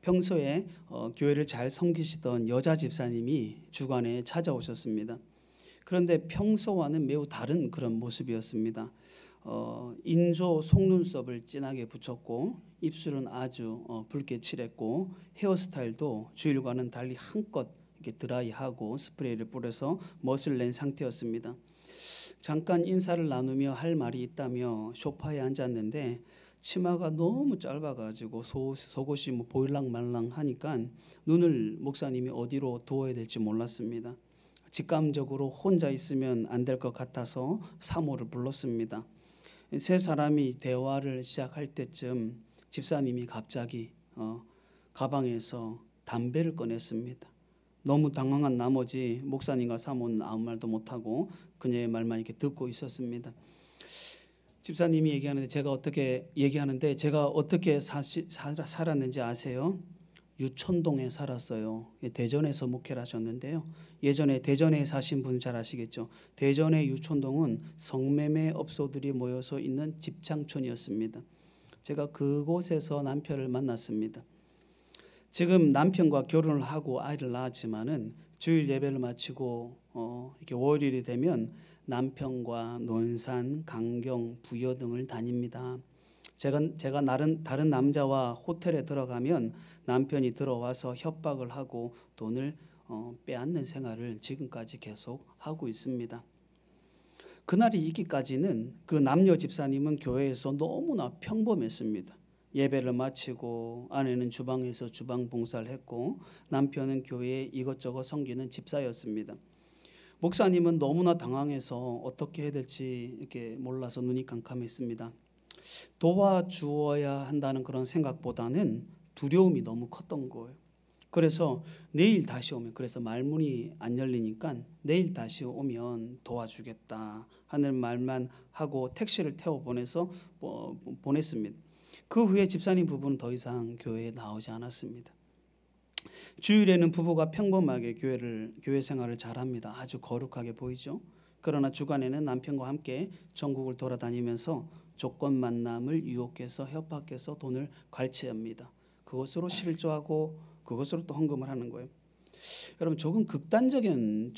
평소에 교회를 잘 섬기시던 여자 집사님이 주간에 찾아오셨습니다. 그런데 평소와는 매우 다른 그런 모습이었습니다. 인조 속눈썹을 진하게 붙였고 입술은 아주 붉게 칠했고 헤어스타일도 주일과는 달리 한껏 이렇게 드라이하고 스프레이를 뿌려서 멋을 낸 상태였습니다. 잠깐 인사를 나누며 할 말이 있다며 소파에 앉았는데 치마가 너무 짧아가지고 속옷이 보일랑말랑 하니까 눈을 목사님이 어디로 두어야 될지 몰랐습니다. 직감적으로 혼자 있으면 안 될 것 같아서 사모를 불렀습니다. 세 사람이 대화를 시작할 때쯤 집사님이 갑자기 가방에서 담배를 꺼냈습니다. 너무 당황한 나머지 목사님과 사모는 아무 말도 못하고 그녀의 말만 이렇게 듣고 있었습니다. 집사님이 얘기하는데 제가 어떻게 살았는지 아세요? 유천동에 살았어요. 대전에서 목회를 하셨는데요. 예전에 대전에 사신 분 잘 아시겠죠. 대전의 유천동은 성매매 업소들이 모여서 있는 집창촌이었습니다. 제가 그곳에서 남편을 만났습니다. 지금 남편과 결혼을 하고 아이를 낳았지만은 주일 예배를 마치고 이렇게 월요일이 되면 남편과 논산, 강경, 부여 등을 다닙니다. 제가 다른 남자와 호텔에 들어가면 남편이 들어와서 협박을 하고 돈을 빼앗는 생활을 지금까지 계속 하고 있습니다. 그날이 있기까지는 그 남녀 집사님은 교회에서 너무나 평범했습니다. 예배를 마치고 아내는 주방에서 주방 봉사를 했고 남편은 교회에 이것저것 섬기는 집사였습니다. 목사님은 너무나 당황해서 어떻게 해야 될지 이렇게 몰라서 눈이 깜깜했습니다. 도와주어야 한다는 그런 생각보다는 두려움이 너무 컸던 거예요. 그래서 내일 다시 오면, 그래서 말문이 안 열리니까 내일 다시 오면 도와주겠다 하는 말만 하고 택시를 태워 보냈습니다. 그 후에 집사님 부부는 더 이상 교회에 나오지 않았습니다. 주일에는 부부가 평범하게 교회 생활을 잘합니다. 아주 거룩하게 보이죠. 그러나 주간에는 남편과 함께 전국을 돌아다니면서 조건 만남을 유혹해서 협박해서 돈을 괄치합니다. 그것으로 실조하고 그것으로 또 헌금을 하는 거예요. 여러분 조금 극단적인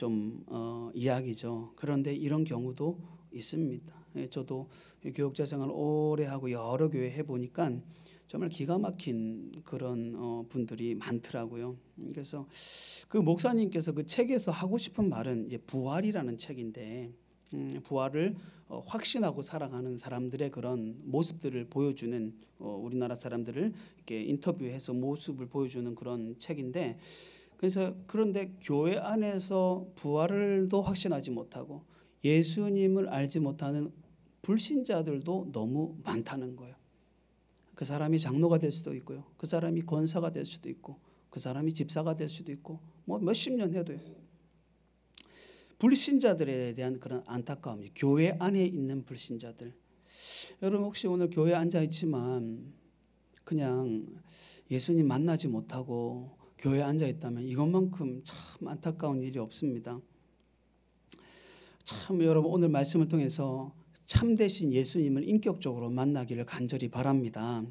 이야기죠. 그런데 이런 경우도 있습니다. 저도 교육자 생활을 오래 하고 여러 교회 해보니까 정말 기가 막힌 그런 분들이 많더라고요. 그래서 그 목사님께서 그 책에서 하고 싶은 말은 이제 부활이라는 책인데 부활을 확신하고 살아가는 사람들의 그런 모습들을 보여주는 우리나라 사람들을 이렇게 인터뷰해서 모습을 보여주는 그런 책인데 그런데 교회 안에서 부활을도 확신하지 못하고 예수님을 알지 못하는 불신자들도 너무 많다는 거예요. 그 사람이 장로가 될 수도 있고요. 그 사람이 권사가 될 수도 있고 그 사람이 집사가 될 수도 있고 뭐 몇십 년 해도요. 불신자들에 대한 그런 안타까움이 교회 안에 있는 불신자들. 여러분 혹시 오늘 교회에 앉아 있지만 그냥 예수님 만나지 못하고 교회에 앉아 있다면 이것만큼 참 안타까운 일이 없습니다. 참 여러분 오늘 말씀을 통해서 참되신 예수님을 인격적으로 만나기를 간절히 바랍니다.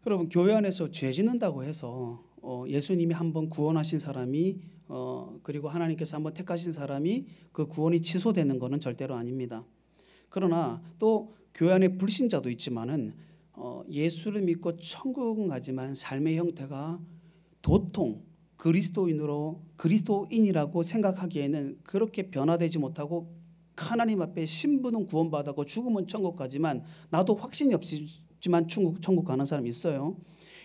여러분 교회 안에서 죄 짓는다고 해서 예수님이 한번 구원하신 사람이 그리고 하나님께서 한번 택하신 사람이 그 구원이 취소되는 것은 절대로 아닙니다. 그러나 또 교회 안에 불신자도 있지만은 예수를 믿고 천국은 가지만 삶의 형태가 도통 그리스도인이라고 생각하기에는 그렇게 변화되지 못하고 하나님 앞에 신부는 구원받았고 죽으면 천국 가지만 나도 확신이 없지만 천국 가는 사람이 있어요.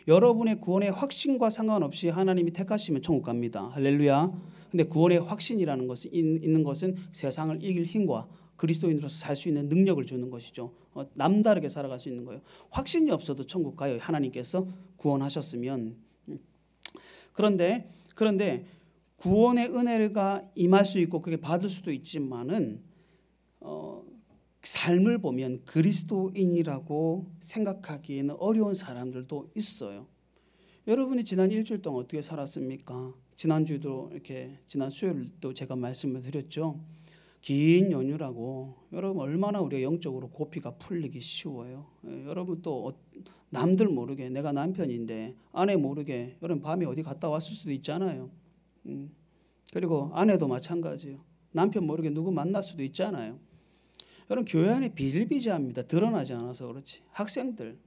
여러분의 구원의 확신과 상관없이 하나님이 택하시면 천국 갑니다. 할렐루야. 근데 구원의 확신이라는 것이 있는 것은 세상을 이길 힘과 그리스도인으로서 살 수 있는 능력을 주는 것이죠. 남다르게 살아갈 수 있는 거예요. 확신이 없어도 천국 가요. 하나님께서 구원하셨으면. 그런데 구원의 은혜가 임할 수 있고 그게 받을 수도 있지만은 삶을 보면 그리스도인이라고 생각하기에는 어려운 사람들도 있어요. 여러분이 지난 일주일 동안 어떻게 살았습니까? 지난 수요일도 제가 말씀을 드렸죠. 긴 연휴라고 여러분 얼마나 우리가 영적으로 고피가 풀리기 쉬워요. 여러분 또 남들 모르게 내가 남편인데 아내 모르게 여러분 밤에 어디 갔다 왔을 수도 있잖아요. 그리고 아내도 마찬가지예요. 남편 모르게 누구 만날 수도 있잖아요. 여러분 교회 안에 비일비재합니다. 드러나지 않아서 그렇지. 학생들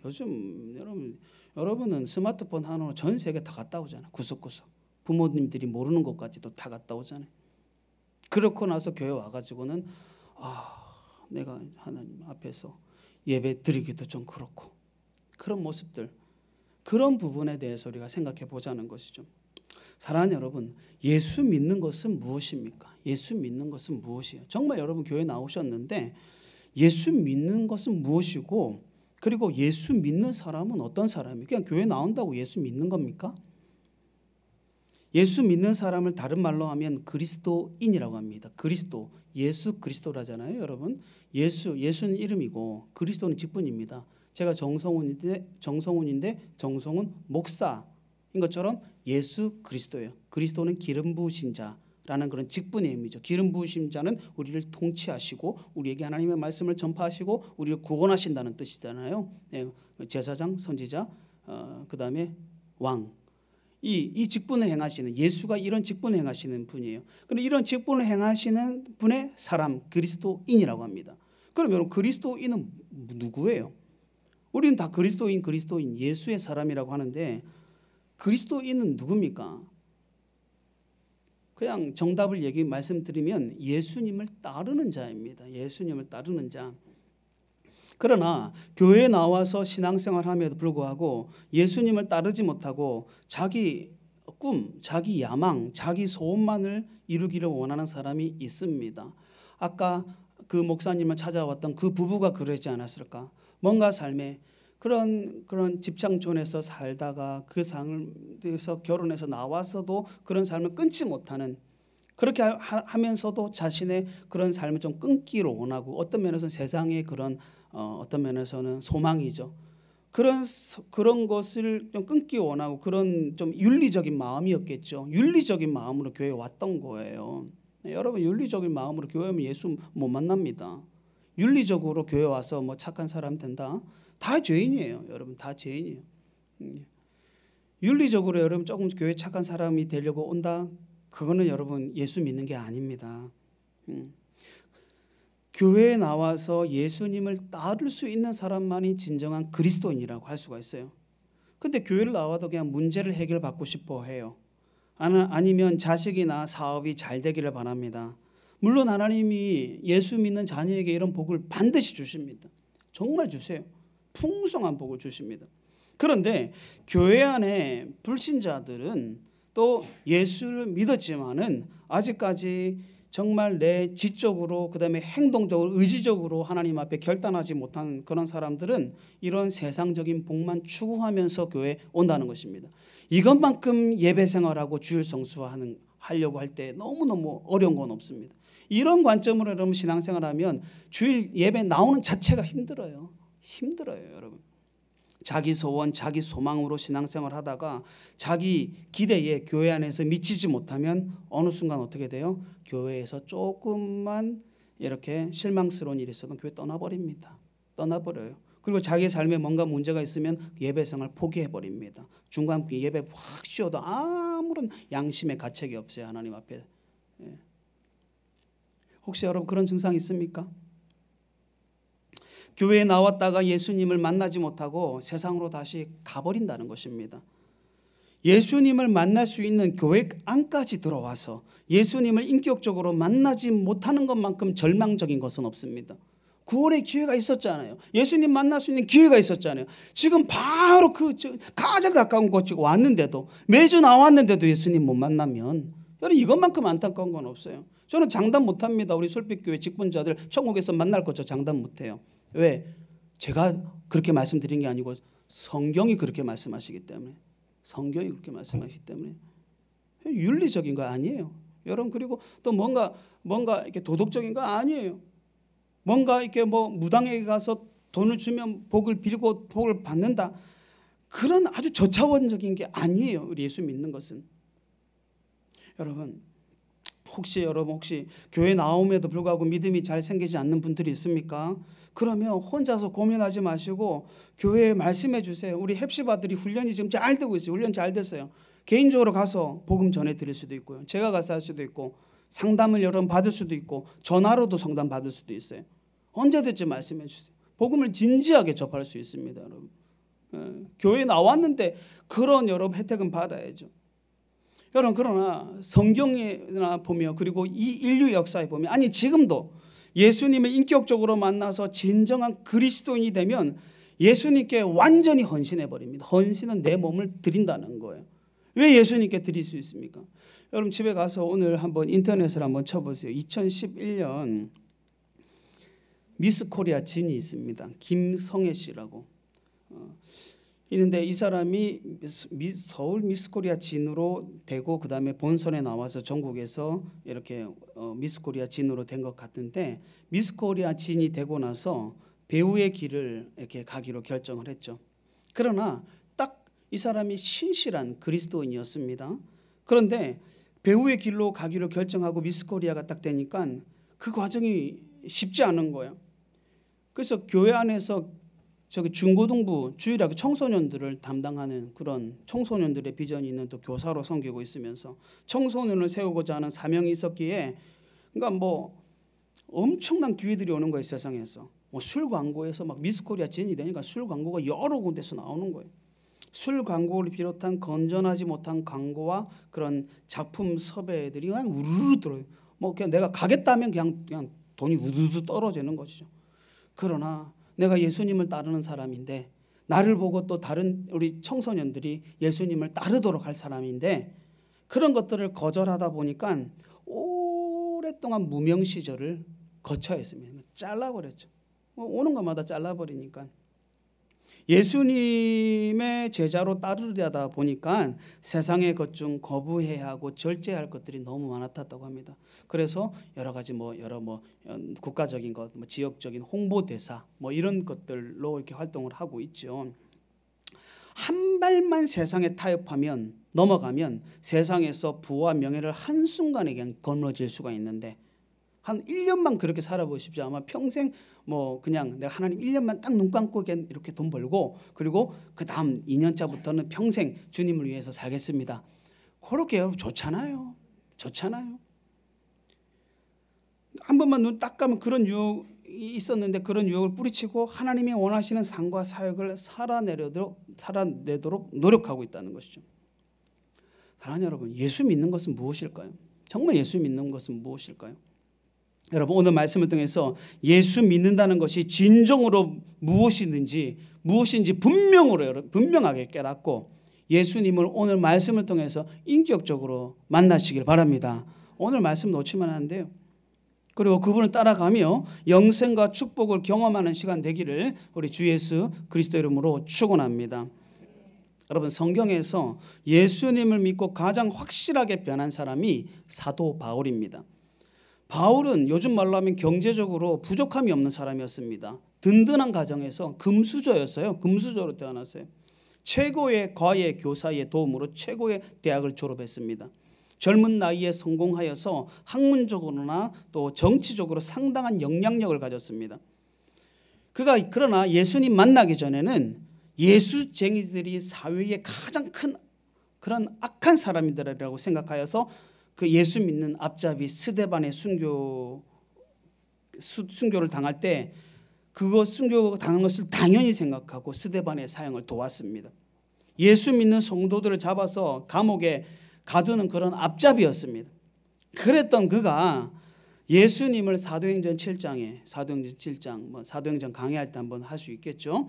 요즘 여러분은 스마트폰 하나로 전 세계 다 갔다 오잖아요. 구석구석 부모님들이 모르는 것까지도 다 갔다 오잖아요. 그렇고 나서 교회 와가지고는 내가 하나님 앞에서 예배 드리기도 좀 그렇고 그런 모습들 그런 부분에 대해서 우리가 생각해 보자는 것이죠. 사랑하는 여러분, 예수 믿는 것은 무엇입니까? 예수 믿는 것은 무엇이에요? 정말 여러분 교회 나오셨는데 예수 믿는 것은 무엇이고 그리고 예수 믿는 사람은 어떤 사람이에요? 그냥 교회 나온다고 예수 믿는 겁니까? 예수 믿는 사람을 다른 말로 하면 그리스도인이라고 합니다. 그리스도, 예수 그리스도라잖아요, 여러분. 예수는 이름이고 그리스도는 직분입니다. 제가 정성훈인데 정성훈 목사인 것처럼 예수 그리스도예요. 그리스도는 기름 부으신 자라는 그런 직분의 의미죠. 기름 부으신 자는 우리를 통치하시고 우리에게 하나님의 말씀을 전파하시고 우리를 구원하신다는 뜻이잖아요. 제사장, 선지자, 그다음에 왕. 이 직분을 행하시는 예수가 이런 직분을 행하시는 분이에요. 그런데 이런 직분을 행하시는 분의 사람 그리스도인이라고 합니다. 그럼 여러분 그리스도인은 누구예요? 우리는 다 그리스도인 예수의 사람이라고 하는데 그리스도인은 누굽니까? 그냥 정답을 말씀드리면 예수님을 따르는 자입니다. 예수님을 따르는 자. 그러나 교회에 나와서 신앙생활함에도 불구하고 예수님을 따르지 못하고 자기 꿈, 자기 야망, 자기 소원만을 이루기를 원하는 사람이 있습니다. 아까 그 목사님을 찾아왔던 그 부부가 그러지 않았을까? 뭔가 삶에 그런 집착존에서 살다가 그 상에서 결혼해서 나와서도 그런 삶을 끊지 못하는 그렇게 하면서도 자신의 그런 삶을 좀 끊기를 원하고 어떤 면에서는 세상의 그런 어떤 면에서는 소망이죠. 그런 것을 좀 끊기 원하고 그런 좀 윤리적인 마음이었겠죠. 윤리적인 마음으로 교회에 왔던 거예요. 여러분 윤리적인 마음으로 교회 오면 예수 못 만납니다. 윤리적으로 교회 와서 뭐 착한 사람 된다. 다 죄인이에요. 여러분 다 죄인이에요. 윤리적으로 여러분 조금 교회 착한 사람이 되려고 온다. 그거는 여러분 예수 믿는 게 아닙니다. 교회에 나와서 예수님을 따를 수 있는 사람만이 진정한 그리스도인이라고 할 수가 있어요. 근데 교회를 나와도 그냥 문제를 해결받고 싶어 해요. 아니면 자식이나 사업이 잘 되기를 바랍니다. 물론 하나님이 예수 믿는 자녀에게 이런 복을 반드시 주십니다. 정말 주세요. 풍성한 복을 주십니다. 그런데 교회 안에 불신자들은 또 예수를 믿었지만은 아직까지 정말 내 지적으로 그다음에 행동적으로 의지적으로 하나님 앞에 결단하지 못한 그런 사람들은 이런 세상적인 복만 추구하면서 교회에 온다는 것입니다. 이것만큼 예배 생활하고 주일 성수하려고 할 때 너무너무 어려운 건 없습니다. 이런 관점으로 여러분 신앙생활하면 주일 예배 나오는 자체가 힘들어요. 여러분. 자기 소원, 자기 소망으로 신앙생활 하다가 자기 기대에 교회 안에서 미치지 못하면 어느 순간 어떻게 돼요? 교회에서 조금만 이렇게 실망스러운 일이 있어도 교회 떠나버립니다. 떠나버려요. 그리고 자기 삶에 뭔가 문제가 있으면 예배생활 포기해버립니다. 중간 예배 확 쉬어도 아무런 양심의 가책이 없어요. 하나님 앞에. 혹시 여러분 그런 증상 있습니까? 교회에 나왔다가 예수님을 만나지 못하고 세상으로 다시 가버린다는 것입니다. 예수님을 만날 수 있는 교회 안까지 들어와서 예수님을 인격적으로 만나지 못하는 것만큼 절망적인 것은 없습니다. 9월에 기회가 있었잖아요. 예수님 만날 수 있는 기회가 있었잖아요. 지금 바로 가장 가까운 곳에 왔는데도 매주 나왔는데도 예수님 못 만나면 여러분 이것만큼 안타까운 건 없어요. 저는 장담 못합니다. 우리 솔빛교회 직분자들 천국에서 만날 거죠. 장담 못해요. 왜? 제가 그렇게 말씀드린 게 아니고 성경이 그렇게 말씀하시기 때문에 성경이 그렇게 말씀하시기 때문에 윤리적인 거 아니에요. 여러분 그리고 또 뭔가 이렇게 도덕적인 거 아니에요. 뭔가 이렇게 뭐 무당에게 가서 돈을 주면 복을 빌고 복을 받는다. 그런 아주 저차원적인 게 아니에요. 우리 예수 믿는 것은. 여러분 혹시 여러분 교회 나옴에도 불구하고 믿음이 잘 생기지 않는 분들이 있습니까? 그러면 혼자서 고민하지 마시고 교회에 말씀해 주세요. 우리 헵시바들이 훈련이 지금 잘 되고 있어요. 훈련 잘 됐어요. 개인적으로 가서 복음 전해드릴 수도 있고요. 제가 가서 할 수도 있고 상담을 여러분 받을 수도 있고 전화로도 상담 받을 수도 있어요. 언제든지 말씀해 주세요. 복음을 진지하게 접할 수 있습니다. 여러분. 교회에 나왔는데 그런 여러분 혜택은 받아야죠. 여러분 그러나 성경이나 보면 그리고 이 인류 역사에 보면 아니 지금도 예수님을 인격적으로 만나서 진정한 그리스도인이 되면 예수님께 완전히 헌신해 버립니다. 헌신은 내 몸을 드린다는 거예요. 왜 예수님께 드릴 수 있습니까? 여러분 집에 가서 오늘 한번 인터넷을 한번 쳐보세요. 2011년 미스 코리아 진이 있습니다. 김성애 씨라고. 있는데 이 사람이 서울 미스 코리아 진으로 되고 그 다음에 본선에 나와서 전국에서 이렇게 미스 코리아 진으로 된 것 같은데 미스 코리아 진이 되고 나서 배우의 길을 이렇게 가기로 결정을 했죠. 그러나 딱 이 사람이 신실한 그리스도인이었습니다. 그런데 배우의 길로 가기로 결정하고 미스 코리아가 딱 되니까 그 과정이 쉽지 않은 거예요. 그래서 교회 안에서 중고등부 주일학교 청소년들을 담당하는 그런 청소년들의 비전이 있는 또 교사로 섬기고 있으면서 청소년을 세우고자 하는 사명이 있었기에 그러니까 뭐 엄청난 기회들이 오는 거예요. 세상에서 뭐 술 광고에서 막 미스코리아 진이 되니까 술 광고가 여러 군데서 나오는 거예요. 술 광고를 비롯한 건전하지 못한 광고와 그런 작품 섭외들이 그냥 우르르 들어요. 뭐 그냥 내가 가겠다면 그냥 돈이 우르르 떨어지는 것이죠. 그러나 내가 예수님을 따르는 사람인데 나를 보고 또 다른 우리 청소년들이 예수님을 따르도록 할 사람인데 그런 것들을 거절하다 보니까 오랫동안 무명 시절을 거쳐야 했습니다. 잘라버렸죠. 오는 것마다 잘라버리니까 예수님의 제자로 따르려다 보니까 세상의 것 중 거부해야 하고 절제할 것들이 너무 많았다고 합니다. 그래서 여러 가지 국가적인 것, 지역적인 홍보대사 이런 것들로 이렇게 활동을 하고 있죠. 한 발만 세상에 타협하면 넘어가면 세상에서 부와 명예를 한순간에 그냥 거머쥘 수가 있는데 한 1년만 그렇게 살아보십시오. 아마 평생 그냥 내가 하나님 1년만 딱 눈 감고 이렇게 돈 벌고 그리고 그 다음 2년차부터는 평생 주님을 위해서 살겠습니다. 그렇게 좋잖아요. 한 번만 눈 딱 감으면 그런 유혹이 있었는데 그런 유혹을 뿌리치고 하나님이 원하시는 삶과 사역을 살아내도록 노력하고 있다는 것이죠. 사랑하는 여러분, 예수 믿는 것은 무엇일까요? 정말 예수 믿는 것은 무엇일까요? 여러분 오늘 말씀을 통해서 예수 믿는다는 것이 진정으로 무엇인지 분명하게 깨닫고 예수님을 오늘 말씀을 통해서 인격적으로 만나시길 바랍니다. 오늘 말씀 놓치면 안 돼요. 그리고 그분을 따라가며 영생과 축복을 경험하는 시간 되기를 우리 주 예수 그리스도 이름으로 축원합니다. 여러분 성경에서 예수님을 믿고 가장 확실하게 변한 사람이 사도 바울입니다. 바울은 요즘 말로 하면 경제적으로 부족함이 없는 사람이었습니다. 든든한 가정에서 금수저였어요. 금수저로 태어났어요. 최고의 과외 교사의 도움으로 최고의 대학을 졸업했습니다. 젊은 나이에 성공하여서 학문적으로나 또 정치적으로 상당한 영향력을 가졌습니다. 그러나 예수님 만나기 전에는 예수쟁이들이 사회의 가장 큰 그런 악한 사람이라고 생각하여서 그 예수 믿는 앞잡이 스데반의 순교를 당할 때 그거 순교 당한 것을 당연히 생각하고 스데반의 사형을 도왔습니다. 예수 믿는 성도들을 잡아서 감옥에 가두는 그런 앞잡이였습니다. 그랬던 그가 예수님을 사도행전 7장 사도행전 강의할 때 한번 할 수 있겠죠.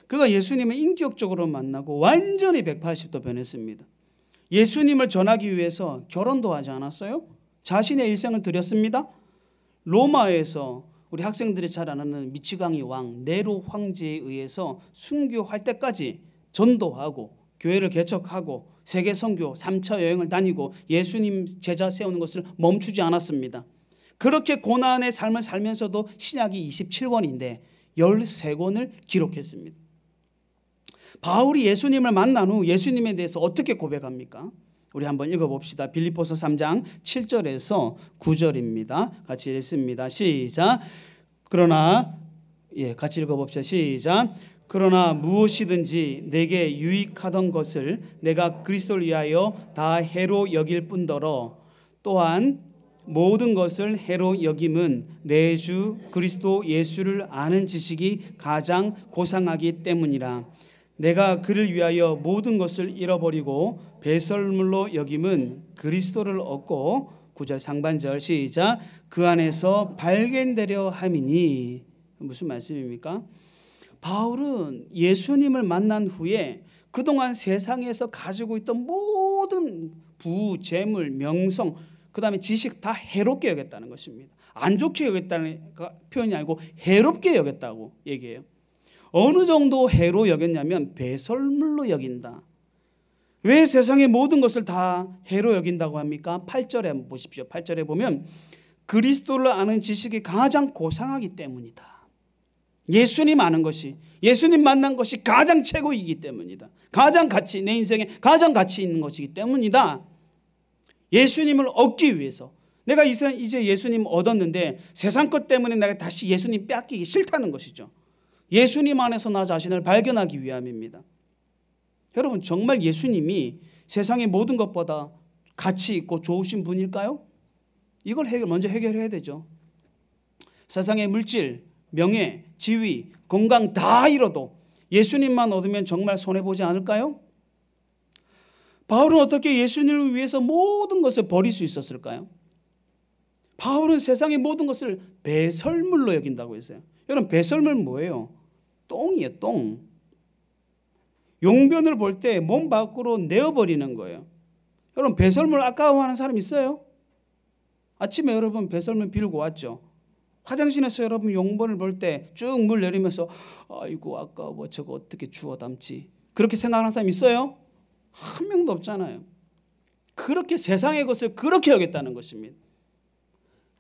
그가 예수님을 인격적으로 만나고 완전히 180도 변했습니다. 예수님을 전하기 위해서 결혼도 하지 않았어요. 자신의 일생을 드렸습니다. 로마에서 우리 학생들이 잘 아는 미치광이 왕 네로 황제에 의해서 순교할 때까지 전도하고 교회를 개척하고 세계 선교 3차 여행을 다니고 예수님 제자 세우는 것을 멈추지 않았습니다. 그렇게 고난의 삶을 살면서도 신약이 27권인데 13권을 기록했습니다. 바울이 예수님을 만난 후 예수님에 대해서 어떻게 고백합니까? 우리 한번 읽어봅시다. 빌립보서 3장 7절에서 9절입니다. 같이 읽습니다. 시작. 그러나 같이 읽어봅시다. 시작. 그러나 무엇이든지 내게 유익하던 것을 내가 그리스도를 위하여 다 해로 여길 뿐더러 또한 모든 것을 해로 여김은 내 주 그리스도 예수를 아는 지식이 가장 고상하기 때문이라. 내가 그를 위하여 모든 것을 잃어버리고 배설물로 여김은 그리스도를 얻고 9절 상반절 시작. 그 안에서 발견되려 함이니. 무슨 말씀입니까? 바울은 예수님을 만난 후에 그동안 세상에서 가지고 있던 모든 부, 재물, 명성, 그 다음에 지식 다 해롭게 여겼다는 것입니다. 안 좋게 여겼다는 표현이 아니고 해롭게 여겼다고 얘기해요. 어느 정도 해로 여겼냐면 배설물로 여긴다. 왜 세상의 모든 것을 다 해로 여긴다고 합니까? 8절에 한번 보십시오. 8절에 보면 그리스도를 아는 지식이 가장 고상하기 때문이다. 예수님 아는 것이, 예수님 만난 것이 가장 최고이기 때문이다. 가장 가치, 내 인생에 가장 가치 있는 것이기 때문이다. 예수님을 얻기 위해서, 내가 이제 예수님 얻었는데 세상 것 때문에 내가 다시 예수님 뺏기기 싫다는 것이죠. 예수님 안에서 나 자신을 발견하기 위함입니다. 여러분, 정말 예수님이 세상의 모든 것보다 가치 있고 좋으신 분일까요? 이걸 먼저 해결해야 되죠. 세상의 물질, 명예, 지위, 건강 다 잃어도 예수님만 얻으면 정말 손해보지 않을까요? 바울은 어떻게 예수님을 위해서 모든 것을 버릴 수 있었을까요? 바울은 세상의 모든 것을 배설물로 여긴다고 했어요. 여러분, 배설물 뭐예요? 똥이에요, 똥. 용변을 볼 때 몸 밖으로 내어버리는 거예요. 여러분, 배설물 아까워하는 사람 있어요? 아침에 여러분 배설물 빌고 왔죠? 화장실에서 여러분 용변을 볼 때 쭉 물 내리면서 아이고 아까워, 저거 어떻게 주워 담지, 그렇게 생각하는 사람 있어요? 한 명도 없잖아요. 그렇게 세상의 것을 그렇게 여겼다는 것입니다.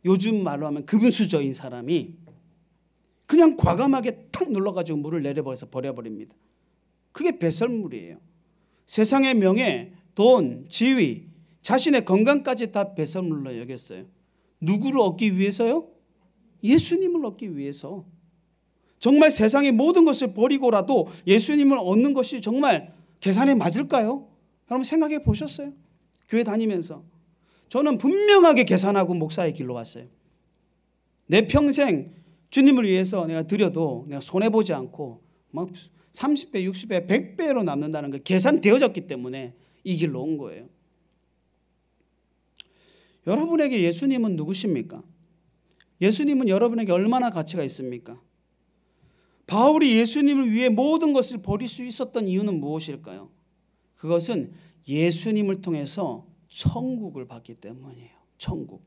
요즘 말로 하면 금수저인 사람이 그냥 과감하게 탁 눌러가지고 물을 내려버려서 버려버립니다. 그게 배설물이에요. 세상의 명예, 돈, 지위, 자신의 건강까지 다 배설물로 여겼어요. 누구를 얻기 위해서요? 예수님을 얻기 위해서. 정말 세상의 모든 것을 버리고라도 예수님을 얻는 것이 정말 계산에 맞을까요? 여러분 생각해 보셨어요? 교회 다니면서 저는 분명하게 계산하고 목사의 길로 왔어요. 내 평생 주님을 위해서 내가 드려도 내가 손해보지 않고 막 30배, 60배, 100배로 남는다는 게 계산되어졌기 때문에 이 길로 온 거예요. 여러분에게 예수님은 누구십니까? 예수님은 여러분에게 얼마나 가치가 있습니까? 바울이 예수님을 위해 모든 것을 버릴 수 있었던 이유는 무엇일까요? 그것은 예수님을 통해서 천국을 받기 때문이에요. 천국.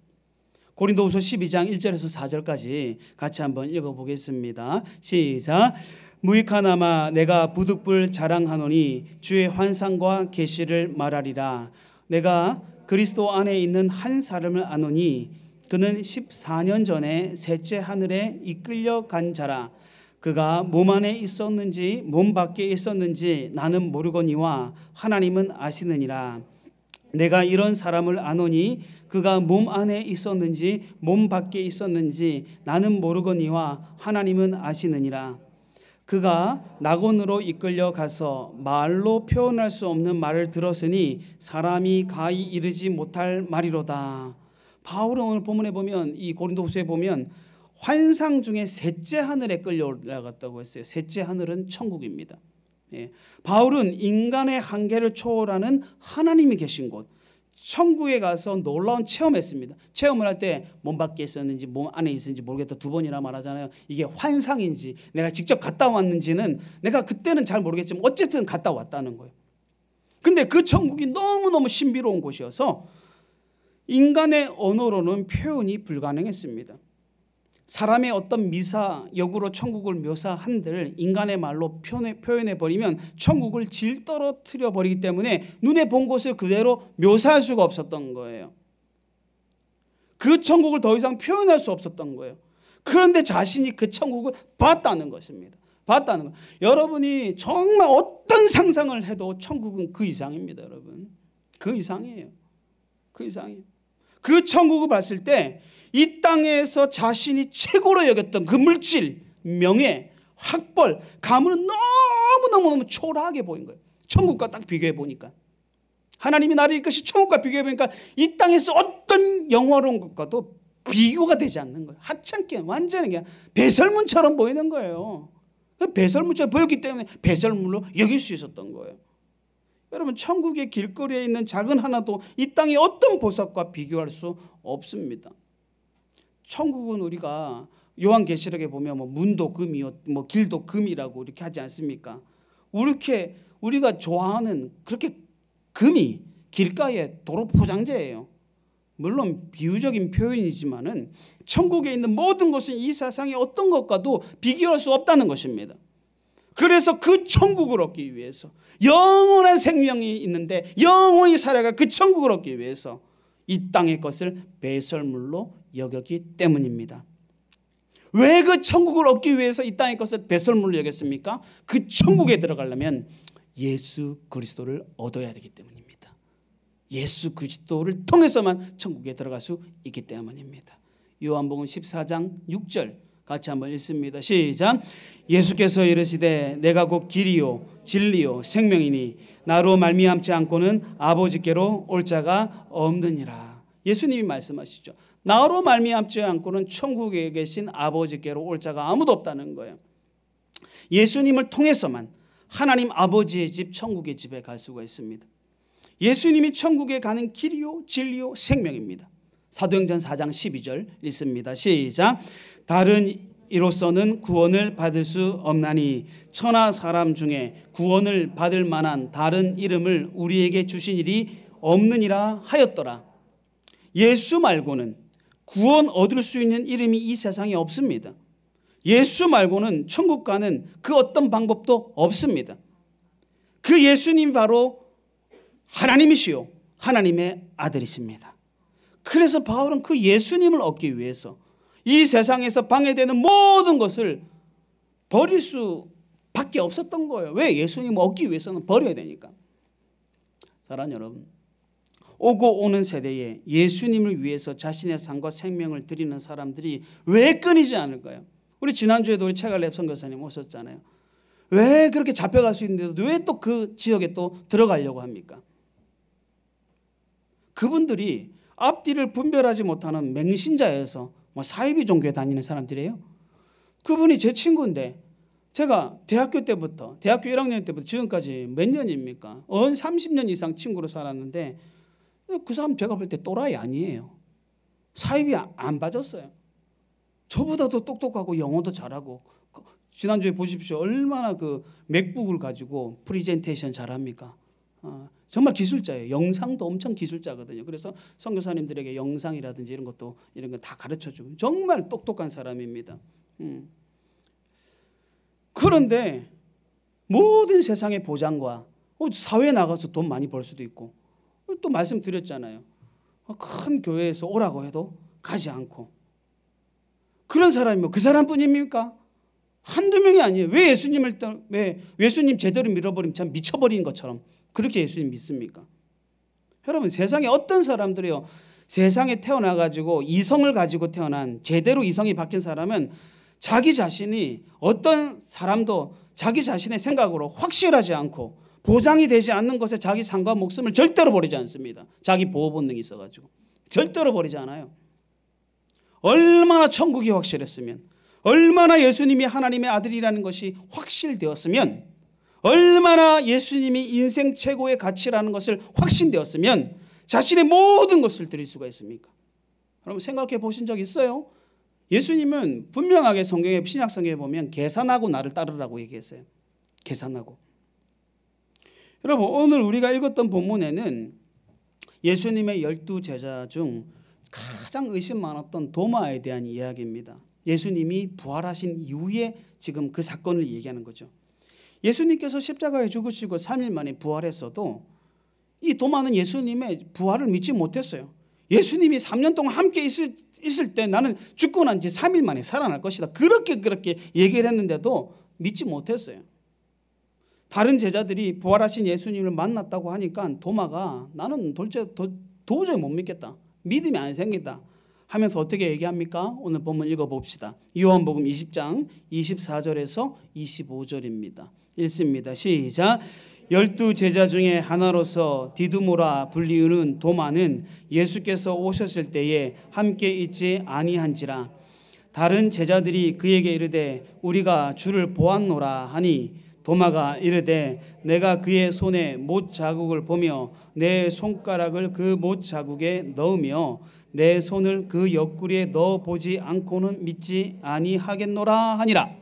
고린도후서 12장 1절에서 4절까지 같이 한번 읽어보겠습니다. 시작. 무익하나마 내가 부득불 자랑하노니 주의 환상과 계시를 말하리라. 내가 그리스도 안에 있는 한 사람을 아노니 그는 14년 전에 셋째 하늘에 이끌려 간 자라. 그가 몸 안에 있었는지 몸 밖에 있었는지 나는 모르거니와 하나님은 아시느니라. 내가 이런 사람을 아노니 그가 몸 안에 있었는지 몸 밖에 있었는지 나는 모르거니와 하나님은 아시느니라. 그가 낙원으로 이끌려 가서 말로 표현할 수 없는 말을 들었으니 사람이 가히 이르지 못할 말이로다. 바울은 오늘 본문에 보면, 이 고린도후서에 보면 환상 중에 셋째 하늘에 끌려 올라갔다고 했어요. 셋째 하늘은 천국입니다. 바울은 인간의 한계를 초월하는 하나님이 계신 곳, 천국에 가서 놀라운 체험했습니다. 체험을 할 때 몸 밖에 있었는지 몸 안에 있었는지 모르겠다 두 번이나 말하잖아요. 이게 환상인지 내가 직접 갔다 왔는지는 내가 그때는 잘 모르겠지만 어쨌든 갔다 왔다는 거예요. 근데 그 천국이 너무너무 신비로운 곳이어서 인간의 언어로는 표현이 불가능했습니다. 사람의 어떤 미사, 역으로 천국을 묘사한들 인간의 말로 표현해버리면 천국을 질떨어뜨려 버리기 때문에 눈에 본 것을 그대로 묘사할 수가 없었던 거예요. 그 천국을 더 이상 표현할 수 없었던 거예요. 그런데 자신이 그 천국을 봤다는 것입니다. 봤다는 거. 여러분이 정말 어떤 상상을 해도 천국은 그 이상입니다, 여러분. 그 이상이에요. 그 이상이에요. 그 천국을 봤을 때 이 땅에서 자신이 최고로 여겼던 그 물질, 명예, 학벌, 가문은 너무너무 초라하게 보인 거예요. 천국과 딱 비교해 보니까. 하나님이 나를 이끄시 천국과 비교해 보니까 이 땅에서 어떤 영화로운 것과도 비교가 되지 않는 거예요. 하찮게 완전히 그냥 배설물처럼 보이는 거예요. 배설물처럼 보였기 때문에 배설물로 여길 수 있었던 거예요. 여러분, 천국의 길거리에 있는 작은 하나도 이 땅의 어떤 보석과 비교할 수 없습니다. 천국은 우리가 요한계시록에 보면 뭐 문도 금이요, 뭐 길도 금이라고 이렇게 하지 않습니까? 이렇게 우리가 좋아하는 그렇게 금이 길가에 도로 포장재예요. 물론 비유적인 표현이지만은 천국에 있는 모든 것은 이 세상의 어떤 것과도 비교할 수 없다는 것입니다. 그래서 그 천국을 얻기 위해서, 영원한 생명이 있는데 영원히 살아갈 그 천국을 얻기 위해서 이 땅의 것을 배설물로 여겼기 때문입니다. 왜 그 천국을 얻기 위해서 이 땅의 것을 배설물로 여겼습니까? 그 천국에 들어가려면 예수 그리스도를 얻어야 되기 때문입니다. 예수 그리스도를 통해서만 천국에 들어갈 수 있기 때문입니다. 요한복음 14장 6절 같이 한번 읽습니다. 시작. 예수께서 이르시되 내가 곧 길이요 진리요 생명이니 나로 말미암지 않고는 아버지께로 올 자가 없느니라. 예수님이 말씀하시죠. 나로 말미암지 않고는 천국에 계신 아버지께로 올 자가 아무도 없다는 거예요. 예수님을 통해서만 하나님 아버지의 집 천국의 집에 갈 수가 있습니다. 예수님이 천국에 가는 길이요 진리요 생명입니다. 사도행전 4장 12절 읽습니다. 시작. 다른 이로서는 구원을 받을 수 없나니 천하 사람 중에 구원을 받을 만한 다른 이름을 우리에게 주신 일이 없느니라 하였더라. 예수 말고는 구원 얻을 수 있는 이름이 이 세상에 없습니다. 예수 말고는 천국 가는 그 어떤 방법도 없습니다. 그 예수님이 바로 하나님이시요 하나님의 아들이십니다. 그래서 바울은 그 예수님을 얻기 위해서 이 세상에서 방해되는 모든 것을 버릴 수밖에 없었던 거예요. 왜? 예수님을 얻기 위해서는 버려야 되니까. 사랑하는 여러분, 오고 오는 세대에 예수님을 위해서 자신의 삶과 생명을 드리는 사람들이 왜 끊이지 않을까요? 우리 지난주에도 우리 최갈렙 선교사님 오셨잖아요. 왜 그렇게 잡혀갈 수 있는데도 왜 또 그 지역에 또 들어가려고 합니까? 그분들이 앞뒤를 분별하지 못하는 맹신자여서 사이비 종교에 다니는 사람들이에요. 그분이 제 친구인데 제가 대학교 1학년 때부터 지금까지 몇 년입니까? 30년 이상 친구로 살았는데 그 사람 제가 볼 때 또라이 아니에요. 사이비 안 빠졌어요. 저보다도 똑똑하고 영어도 잘하고, 지난주에 보십시오. 얼마나 그 맥북을 가지고 프리젠테이션 잘합니까? 정말 기술자예요. 영상도 엄청 기술자거든요. 그래서 선교사님들에게 영상이라든지 이런 거 다 가르쳐주고 정말 똑똑한 사람입니다. 그런데 모든 세상의 보장과 사회에 나가서 돈 많이 벌 수도 있고, 또 말씀드렸잖아요. 큰 교회에서 오라고 해도 가지 않고, 그런 사람이 그 사람뿐입니까? 한두 명이 아니에요. 왜 예수님 제대로 밀어버리면 참 미쳐버린 것처럼 그렇게 예수님 믿습니까? 여러분, 세상에 어떤 사람들이요, 세상에 태어나가지고 이성을 가지고 태어난, 제대로 이성이 박힌 사람은 자기 자신이 어떤 사람도 자기 자신의 생각으로 확실하지 않고 보장이 되지 않는 것에 자기 삶과 목숨을 절대로 버리지 않습니다. 자기 보호 본능이 있어가지고 절대로 버리지 않아요. 얼마나 천국이 확실했으면, 얼마나 예수님이 하나님의 아들이라는 것이 확실되었으면, 얼마나 예수님이 인생 최고의 가치라는 것을 확신되었으면 자신의 모든 것을 드릴 수가 있습니까? 여러분, 생각해 보신 적 있어요? 예수님은 분명하게 신약 성경에 보면 계산하고 나를 따르라고 얘기했어요. 계산하고. 여러분, 오늘 우리가 읽었던 본문에는 예수님의 12제자 중 가장 의심 많았던 도마에 대한 이야기입니다. 예수님이 부활하신 이후에 지금 그 사건을 얘기하는 거죠. 예수님께서 십자가에 죽으시고 3일 만에 부활했어도 이 도마는 예수님의 부활을 믿지 못했어요. 예수님이 3년 동안 함께 있을 때 나는 죽고 난 지 3일 만에 살아날 것이다. 그렇게 얘기를 했는데도 믿지 못했어요. 다른 제자들이 부활하신 예수님을 만났다고 하니까 도마가 나는 도저히 못 믿겠다. 믿음이 안 생긴다 하면서 어떻게 얘기합니까? 오늘 본문 읽어봅시다. 요한복음 20장 24절에서 25절입니다. 읽습니다. 시작. 12 제자 중에 하나로서 디두모라 불리우는 도마는 예수께서 오셨을 때에 함께 있지 아니한지라. 다른 제자들이 그에게 이르되 우리가 주를 보았노라 하니 도마가 이르되 내가 그의 손에 못 자국을 보며 내 손가락을 그 못 자국에 넣으며 내 손을 그 옆구리에 넣어 보지 않고는 믿지 아니하겠노라 하니라.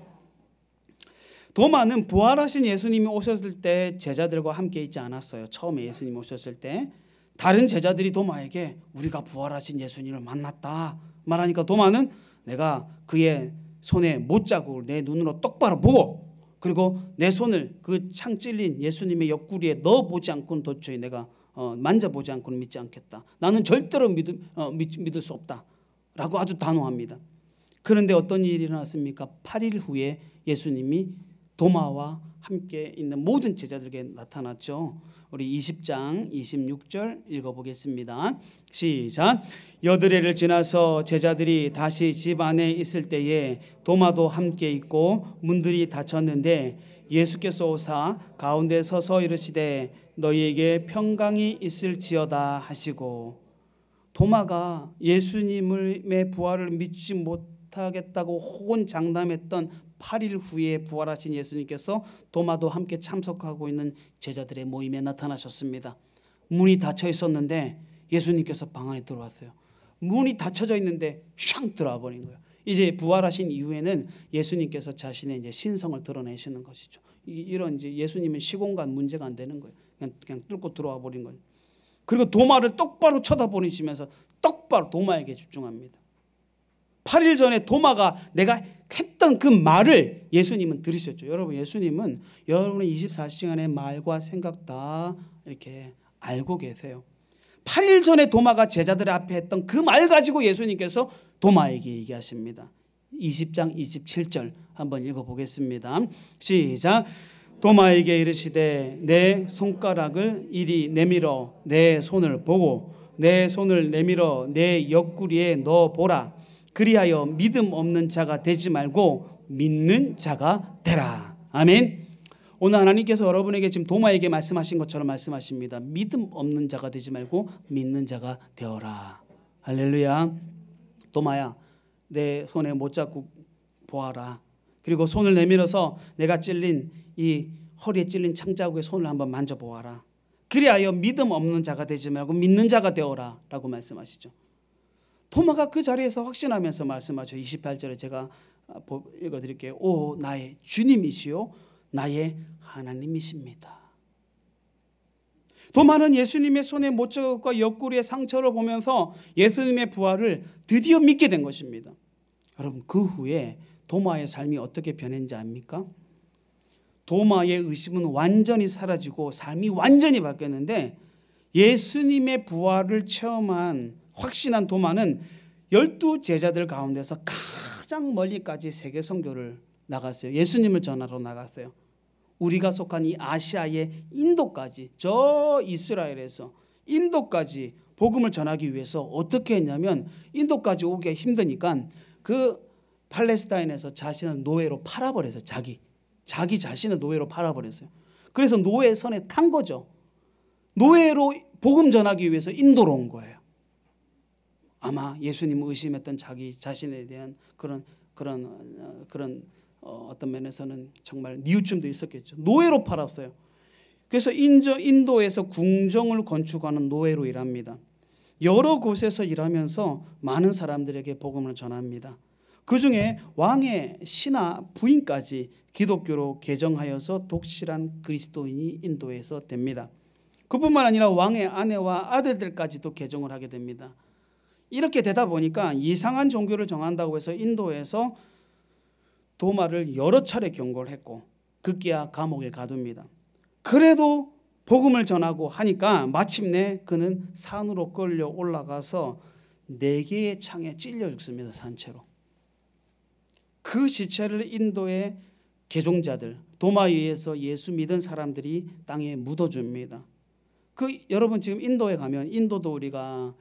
도마는 부활하신 예수님이 오셨을 때 제자들과 함께 있지 않았어요. 처음에 예수님 오셨을 때 다른 제자들이 도마에게 우리가 부활하신 예수님을 만났다 말하니까 도마는 내가 그의 손에 못 자국을 내 눈으로 똑바로 보고 그리고 내 손을 그 창 찔린 예수님의 옆구리에 넣어보지 않고는 도저히 내가 만져보지 않고는 믿지 않겠다. 나는 절대로 믿을 수 없다 라고 아주 단호합니다. 그런데 어떤 일이 일어났습니까? 8일 후에 예수님이 도마와 함께 있는 모든 제자들에게 나타났죠. 우리 20장 26절 읽어보겠습니다. 시작. 여드레를 지나서 제자들이 다시 집 안에 있을 때에 도마도 함께 있고 문들이 닫혔는데 예수께서 오사 가운데 서서 이르시되 너희에게 평강이 있을지어다 하시고. 도마가 예수님의 부활을 믿지 못하겠다고 호언장담했던 8일 후에 부활하신 예수님께서 도마도 함께 참석하고 있는 제자들의 모임에 나타나셨습니다. 문이 닫혀 있었는데 예수님께서 방 안에 들어왔어요. 문이 닫혀져 있는데 샹 들어와 버린 거예요. 이제 부활하신 이후에는 예수님께서 자신의 이제 신성을 드러내시는 것이죠. 이런 이제 예수님은 시공간 문제가 안 되는 거예요. 그냥 뚫고 들어와 버린 거예요. 그리고 도마를 똑바로 쳐다보시면서 똑바로 도마에게 집중합니다. 8일 전에 도마가 내가 했던 그 말을 예수님은 들으셨죠. 여러분, 예수님은 여러분의 24시간의 말과 생각 다 이렇게 알고 계세요. 8일 전에 도마가 제자들 앞에 했던 그 말 가지고 예수님께서 도마에게 얘기하십니다. 20장 27절 한번 읽어보겠습니다. 시작. 도마에게 이르시되 내 손가락을 이리 내밀어 내 손을 보고 내 손을 내밀어 내 옆구리에 넣어보라. 그리하여 믿음 없는 자가 되지 말고 믿는 자가 되라. 아멘. 오늘 하나님께서 여러분에게 지금 도마에게 말씀하신 것처럼 말씀하십니다. 믿음 없는 자가 되지 말고 믿는 자가 되어라. 할렐루야. 도마야, 내 손에 못자국 보아라. 그리고 손을 내밀어서 내가 찔린 이 허리에 찔린 창자국에 손을 한번 만져보아라. 그리하여 믿음 없는 자가 되지 말고 믿는 자가 되어라 라고 말씀하시죠. 도마가 그 자리에서 확신하면서 말씀하죠. 28절에 제가 읽어드릴게요. 오 나의 주님이시요 나의 하나님이십니다. 도마는 예수님의 손의 못자국과 옆구리의 상처를 보면서 예수님의 부활을 드디어 믿게 된 것입니다. 여러분, 그 후에 도마의 삶이 어떻게 변했는지 압니까? 도마의 의심은 완전히 사라지고 삶이 완전히 바뀌었는데 예수님의 부활을 체험한 확신한 도마는 12 제자들 가운데서 가장 멀리까지 세계 선교를 나갔어요. 예수님을 전하러 나갔어요. 우리가 속한 이 아시아의 인도까지, 저 이스라엘에서 인도까지 복음을 전하기 위해서 어떻게 했냐면, 인도까지 오기가 힘드니까 그 팔레스타인에서 자신을 노예로 팔아버렸어요. 자기 자신을 노예로 팔아버렸어요. 그래서 노예 선에 탄 거죠. 노예로 복음 전하기 위해서 인도로 온 거예요. 아마 예수님을 의심했던 자기 자신에 대한 그런 어떤 면에서는 정말 뉘우침도 있었겠죠. 노예로 팔았어요. 그래서 인도에서 궁정을 건축하는 노예로 일합니다. 여러 곳에서 일하면서 많은 사람들에게 복음을 전합니다. 그중에 왕의 신하 부인까지 기독교로 개정하여서 독실한 그리스도인이 인도에서 됩니다. 그뿐만 아니라 왕의 아내와 아들들까지도 개종을 하게 됩니다. 이렇게 되다 보니까 이상한 종교를 정한다고 해서 인도에서 도마를 여러 차례 경고를 했고 급기야 감옥에 가둡니다. 그래도 복음을 전하고 하니까 마침내 그는 산으로 끌려 올라가서 4개의 창에 찔려 죽습니다. 산채로. 그 시체를 인도의 개종자들, 도마 위에서 예수 믿은 사람들이 땅에 묻어줍니다. 여러분 지금 인도에 가면, 인도도 우리가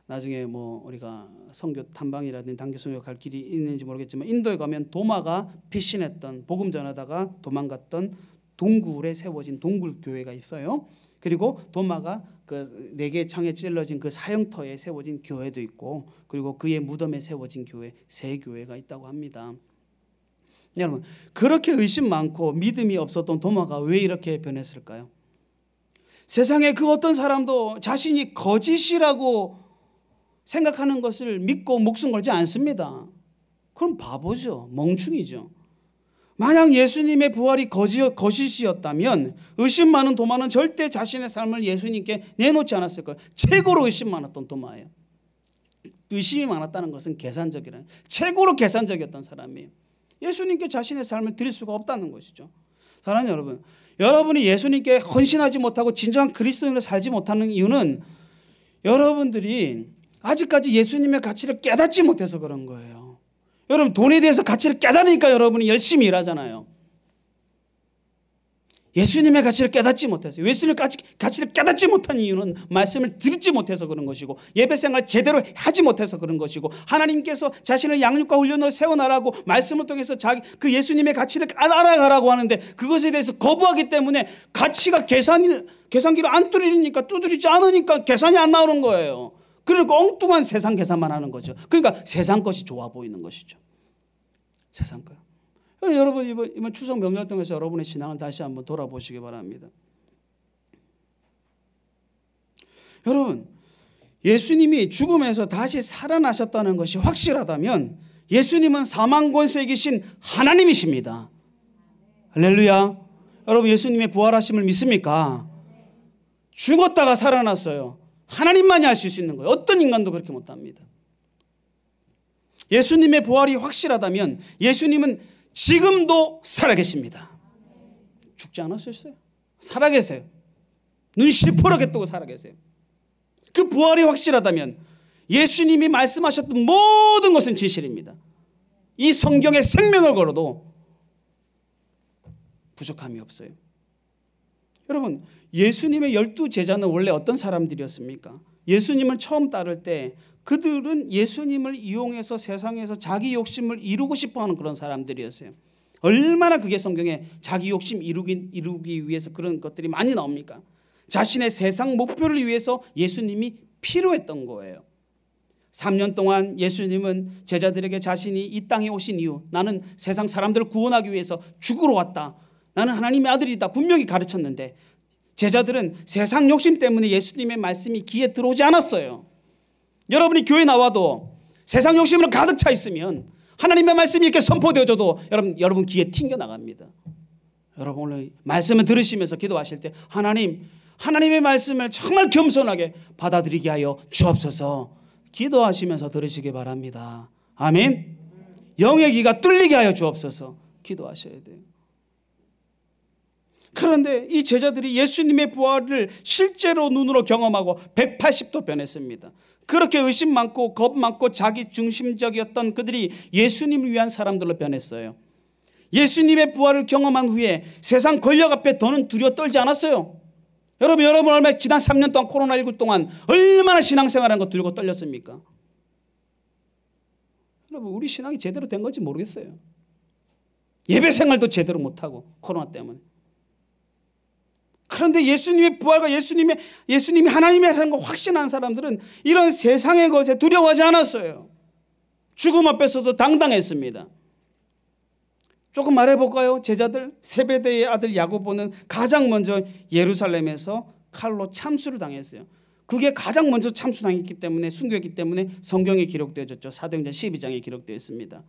나중에 뭐 우리가 선교 탐방이라든지 단기 선교 갈 길이 있는지 모르겠지만, 인도에 가면 도마가 피신했던, 복음 전하다가 도망갔던 동굴에 세워진 동굴 교회가 있어요. 그리고 도마가 그 4개의 창에 찔러진 그 사형터에 세워진 교회도 있고, 그리고 그의 무덤에 세워진 교회, 3교회가 있다고 합니다. 여러분, 그렇게 의심 많고 믿음이 없었던 도마가 왜 이렇게 변했을까요? 세상에 그 어떤 사람도 자신이 거짓이라고 생각하는 것을 믿고 목숨 걸지 않습니다. 그럼 바보죠. 멍충이죠. 만약 예수님의 부활이 거짓이었다면 의심 많은 도마는 절대 자신의 삶을 예수님께 내놓지 않았을 거예요. 최고로 의심 많았던 도마예요. 의심이 많았다는 것은 계산적이라는, 최고로 계산적이었던 사람이에요. 예수님께 자신의 삶을 드릴 수가 없다는 것이죠. 사랑하는 여러분, 여러분이 예수님께 헌신하지 못하고 진정한 그리스도인으로 살지 못하는 이유는 여러분들이 아직까지 예수님의 가치를 깨닫지 못해서 그런 거예요. 여러분, 돈에 대해서 가치를 깨달으니까 여러분이 열심히 일하잖아요. 예수님의 가치를 깨닫지 못해서, 예수님의 가치를 깨닫지 못한 이유는 말씀을 듣지 못해서 그런 것이고, 예배 생활 제대로 하지 못해서 그런 것이고, 하나님께서 자신을 양육과 훈련으로 세워나라고 말씀을 통해서 그 예수님의 가치를 알아가라고 하는데 그것에 대해서 거부하기 때문에 가치가 계산기를 안 두드리지 않으니까 계산이 안 나오는 거예요. 그러니까 엉뚱한 세상 계산만 하는 거죠. 그러니까 세상 것이 좋아 보이는 것이죠. 세상 것. 여러분 이번 추석 명절 통해서 여러분의 신앙을 다시 한번 돌아보시기 바랍니다. 여러분, 예수님이 죽음에서 다시 살아나셨다는 것이 확실하다면 예수님은 사망 권세에 계신 하나님이십니다. 할렐루야. 여러분, 예수님의 부활하심을 믿습니까? 죽었다가 살아났어요. 하나님만이 하실 수 있는 거예요. 어떤 인간도 그렇게 못합니다. 예수님의 부활이 확실하다면 예수님은 지금도 살아계십니다. 죽지 않았어요. 살아계세요. 눈 시퍼렇게 뜨고 살아계세요. 그 부활이 확실하다면 예수님이 말씀하셨던 모든 것은 진실입니다. 이 성경에 생명을 걸어도 부족함이 없어요. 여러분, 예수님의 12제자는 원래 어떤 사람들이었습니까? 예수님을 처음 따를 때 그들은 예수님을 이용해서 세상에서 자기 욕심을 이루고 싶어하는 그런 사람들이었어요. 얼마나 그게 성경에 자기 욕심 이루기 위해서 그런 것들이 많이 나옵니까? 자신의 세상 목표를 위해서 예수님이 필요했던 거예요. 3년 동안 예수님은 제자들에게 자신이 이 땅에 오신 이유, 나는 세상 사람들을 구원하기 위해서 죽으러 왔다, 나는 하나님의 아들이다 분명히 가르쳤는데 제자들은 세상 욕심 때문에 예수님의 말씀이 귀에 들어오지 않았어요. 여러분이 교회 나와도 세상 욕심으로 가득 차 있으면 하나님의 말씀이 이렇게 선포되어져도 여러분 귀에 튕겨나갑니다. 여러분 오늘 말씀을 들으시면서 기도하실 때 하나님의 말씀을 정말 겸손하게 받아들이게 하여 주옵소서 기도하시면서 들으시기 바랍니다. 아멘. 영의 귀가 뚫리게 하여 주옵소서 기도하셔야 돼요. 그런데 이 제자들이 예수님의 부활을 실제로 눈으로 경험하고 180도 변했습니다. 그렇게 의심 많고 겁 많고 자기 중심적이었던 그들이 예수님을 위한 사람들로 변했어요. 예수님의 부활을 경험한 후에 세상 권력 앞에 더는 두려워 떨지 않았어요. 여러분 얼마 지난 3년 동안 코로나19 동안 얼마나 신앙생활하는 거 두려워 떨렸습니까? 여러분 우리 신앙이 제대로 된 건지 모르겠어요. 예배 생활도 제대로 못하고 코로나 때문에. 그런데 예수님의 부활과 예수님이 하나님이라는 걸 확신한 사람들은 이런 세상의 것에 두려워하지 않았어요. 죽음 앞에서도 당당했습니다. 조금 말해볼까요? 제자들 세베대의 아들 야고보는 가장 먼저 예루살렘에서 칼로 참수를 당했어요. 그게 가장 먼저 참수당했기 때문에 순교했기 때문에 성경에 기록되어졌죠. 사도행전 12장에 기록되어 있습니다.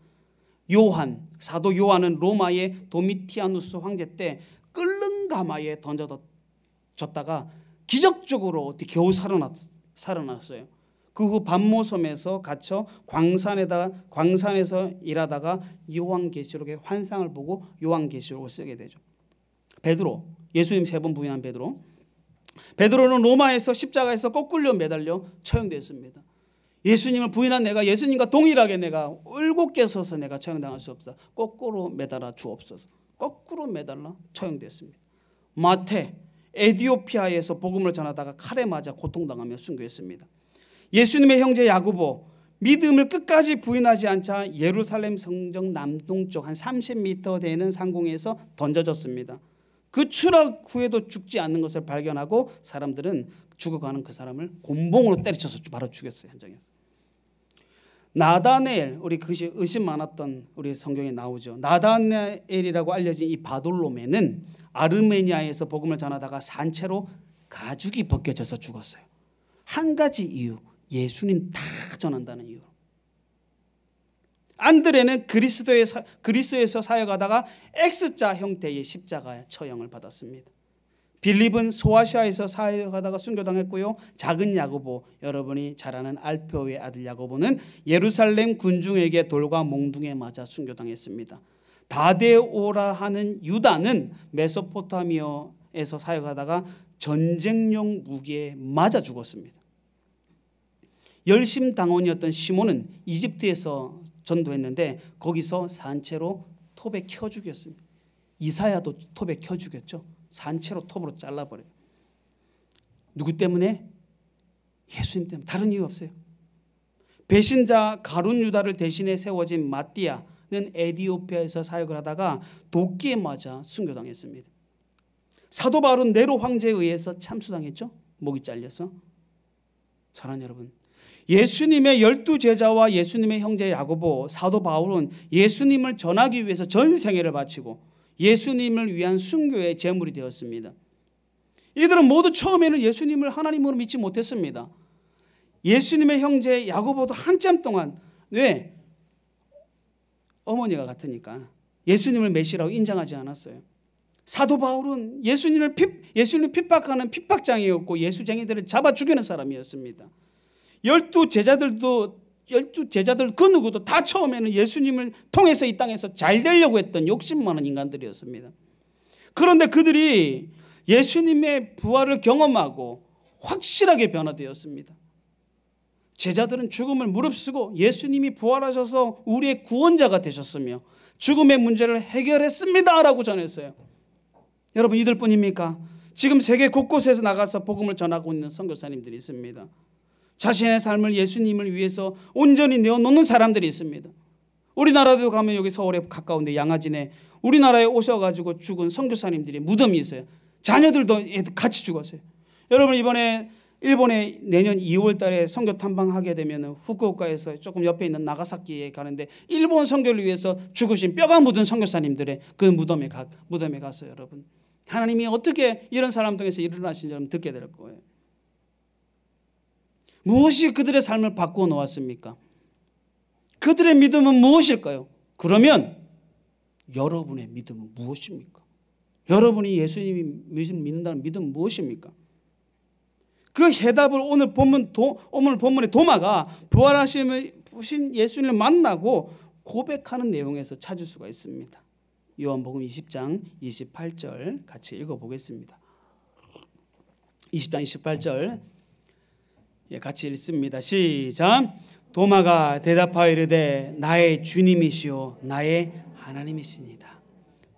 사도 요한은 로마의 도미티아누스 황제 때 끓는 가마에 던져졌다가 기적적으로 겨우 살아났어요. 그 후 반모섬에서 갇혀 광산에서 일하다가 요한계시록의 환상을 보고 요한계시록을 쓰게 되죠. 베드로, 예수님 3번 부인한 베드로는 로마에서 십자가에서 거꾸로 매달려 처형되었습니다. 예수님을 부인한 내가 예수님과 동일하게 내가 올곧게 서서 내가 처형당할 수 없어. 거꾸로 매달아 주옵소서. 거꾸로 매달라 처형되었습니다. 마태, 에디오피아에서 복음을 전하다가 칼에 맞아 고통당하며 순교했습니다. 예수님의 형제 야고보, 믿음을 끝까지 부인하지 않자 예루살렘 성정 남동쪽 한 30m 되는 상공에서 던져졌습니다. 그 추락 후에도 죽지 않는 것을 발견하고 사람들은 죽어가는 그 사람을 곤봉으로 때려쳐서 바로 죽였어요. 현장에서. 나다네엘, 우리 그것이 의심 많았던 우리 성경에 나오죠. 나다네엘이라고 알려진 이 바돌로메는 아르메니아에서 복음을 전하다가 산채로 가죽이 벗겨져서 죽었어요. 한 가지 이유, 예수님 다 전한다는 이유. 안드레는 그리스에서 사역하다가 X자 형태의 십자가 처형을 받았습니다. 빌립은 소아시아에서 사역하다가 순교당했고요. 작은 야고보, 여러분이 잘 아는 알페오의 아들 야고보는 예루살렘 군중에게 돌과 몽둥이에 맞아 순교당했습니다. 다데오라 하는 유다는 메소포타미아에서 사역하다가 전쟁용 무기에 맞아 죽었습니다. 열심당원이었던 시몬은 이집트에서 전도했는데 거기서 산채로 톱에 켜 죽였습니다. 이사야도 톱에 켜 죽였죠. 산채로 톱으로 잘라버려요. 누구 때문에? 예수님 때문에. 다른 이유 없어요. 배신자 가룟 유다를 대신해 세워진 마띠아는 에디오피아에서 사역을 하다가 도끼에 맞아 순교당했습니다. 사도 바울은 네로 황제에 의해서 참수당했죠. 목이 잘려서. 사랑하는 여러분, 예수님의 12제자와 예수님의 형제 야고보, 사도 바울은 예수님을 전하기 위해서 전 생애를 바치고 예수님을 위한 순교의 제물이 되었습니다. 이들은 모두 처음에는 예수님을 하나님으로 믿지 못했습니다. 예수님의 형제 야고보도 한참 동안, 왜? 어머니가 같으니까 예수님을 메시라고 인정하지 않았어요. 사도 바울은 예수님을 핍박하는 핍박장이었고 예수쟁이들을 잡아 죽이는 사람이었습니다. 12제자들 그 누구도 다 처음에는 예수님을 통해서 이 땅에서 잘 되려고 했던 욕심 많은 인간들이었습니다. 그런데 그들이 예수님의 부활을 경험하고 확실하게 변화되었습니다. 제자들은 죽음을 무릅쓰고 예수님이 부활하셔서 우리의 구원자가 되셨으며 죽음의 문제를 해결했습니다 라고 전했어요. 여러분, 이들뿐입니까? 지금 세계 곳곳에서 나가서 복음을 전하고 있는 선교사님들이 있습니다. 자신의 삶을 예수님을 위해서 온전히 내어놓는 사람들이 있습니다. 우리나라도 가면 여기 서울에 가까운데 양화진에 우리나라에 오셔가지고 죽은 선교사님들이 무덤이 있어요. 자녀들도 같이 죽었어요. 여러분, 이번에 일본에 내년 2월 달에 선교 탐방하게 되면 후쿠오카에서 조금 옆에 있는 나가사키에 가는데 일본 선교를 위해서 죽으신 뼈가 묻은 선교사님들의 그 무덤에 가서 여러분, 하나님이 어떻게 이런 사람 중에서 일어나신지 여러분 듣게 될 거예요. 무엇이 그들의 삶을 바꾸어 놓았습니까? 그들의 믿음은 무엇일까요? 그러면 여러분의 믿음은 무엇입니까? 여러분이 예수님이 믿는다는 믿음은 무엇입니까? 그 해답을 오늘 본문의 도마가 부활하신 예수님을 만나고 고백하는 내용에서 찾을 수가 있습니다. 요한복음 20장 28절 같이 읽어보겠습니다. 20장 28절 같이 읽습니다. 시작. 도마가 대답하여 이르되 나의 주님이시오 나의 하나님이시니이다.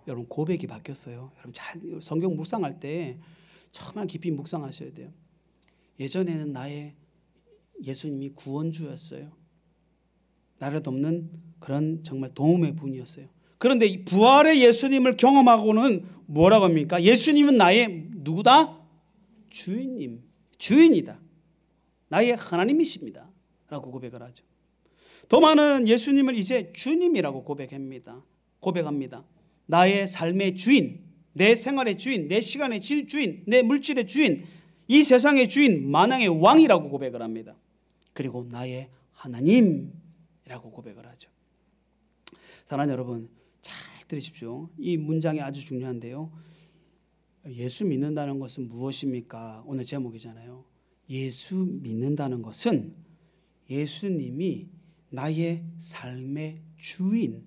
여러분, 고백이 바뀌었어요. 여러분, 잘 성경 묵상할 때 정말 깊이 묵상하셔야 돼요. 예전에는 나의 예수님이 구원주였어요. 나를 돕는 그런 정말 도움의 분이었어요. 그런데 이 부활의 예수님을 경험하고는 뭐라고 합니까? 예수님은 나의 누구다? 주인이다. 나의 하나님이십니다 라고 고백을 하죠. 도마는 예수님을 이제 주님이라고 고백합니다. 나의 삶의 주인, 내 생활의 주인, 내 시간의 주인, 내 물질의 주인, 이 세상의 주인, 만왕의 왕이라고 고백을 합니다. 그리고 나의 하나님이라고 고백을 하죠. 사랑하는 여러분, 잘 들으십시오. 이 문장이 아주 중요한데요. 예수 믿는다는 것은 무엇입니까? 오늘 제목이잖아요. 예수 믿는다는 것은 예수님이 나의 삶의 주인,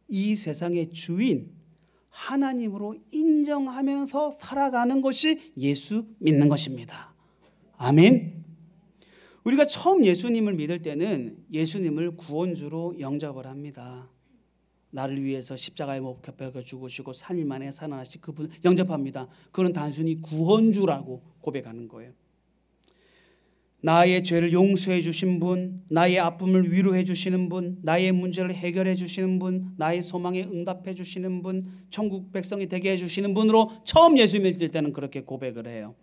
이 세상의 주인, 하나님으로 인정하면서 살아가는 것이 예수 믿는 것입니다. 아멘. 우리가 처음 예수님을 믿을 때는 예수님을 구원주로 영접을 합니다. 나를 위해서 십자가에 못 박혀 죽으시고 3일 만에 살아나신 그분 영접합니다. 그는 단순히 구원주라고 고백하는 거예요. 나의 죄를 용서해 주신 분, 나의 아픔을 위로해 주시는 분, 나의 문제를 해결해 주시는 분, 나의 소망에 응답해 주시는 분, 천국 백성이 되게 해 주시는 분으로 처음 예수 믿을 때는 그렇게 고백을 해요.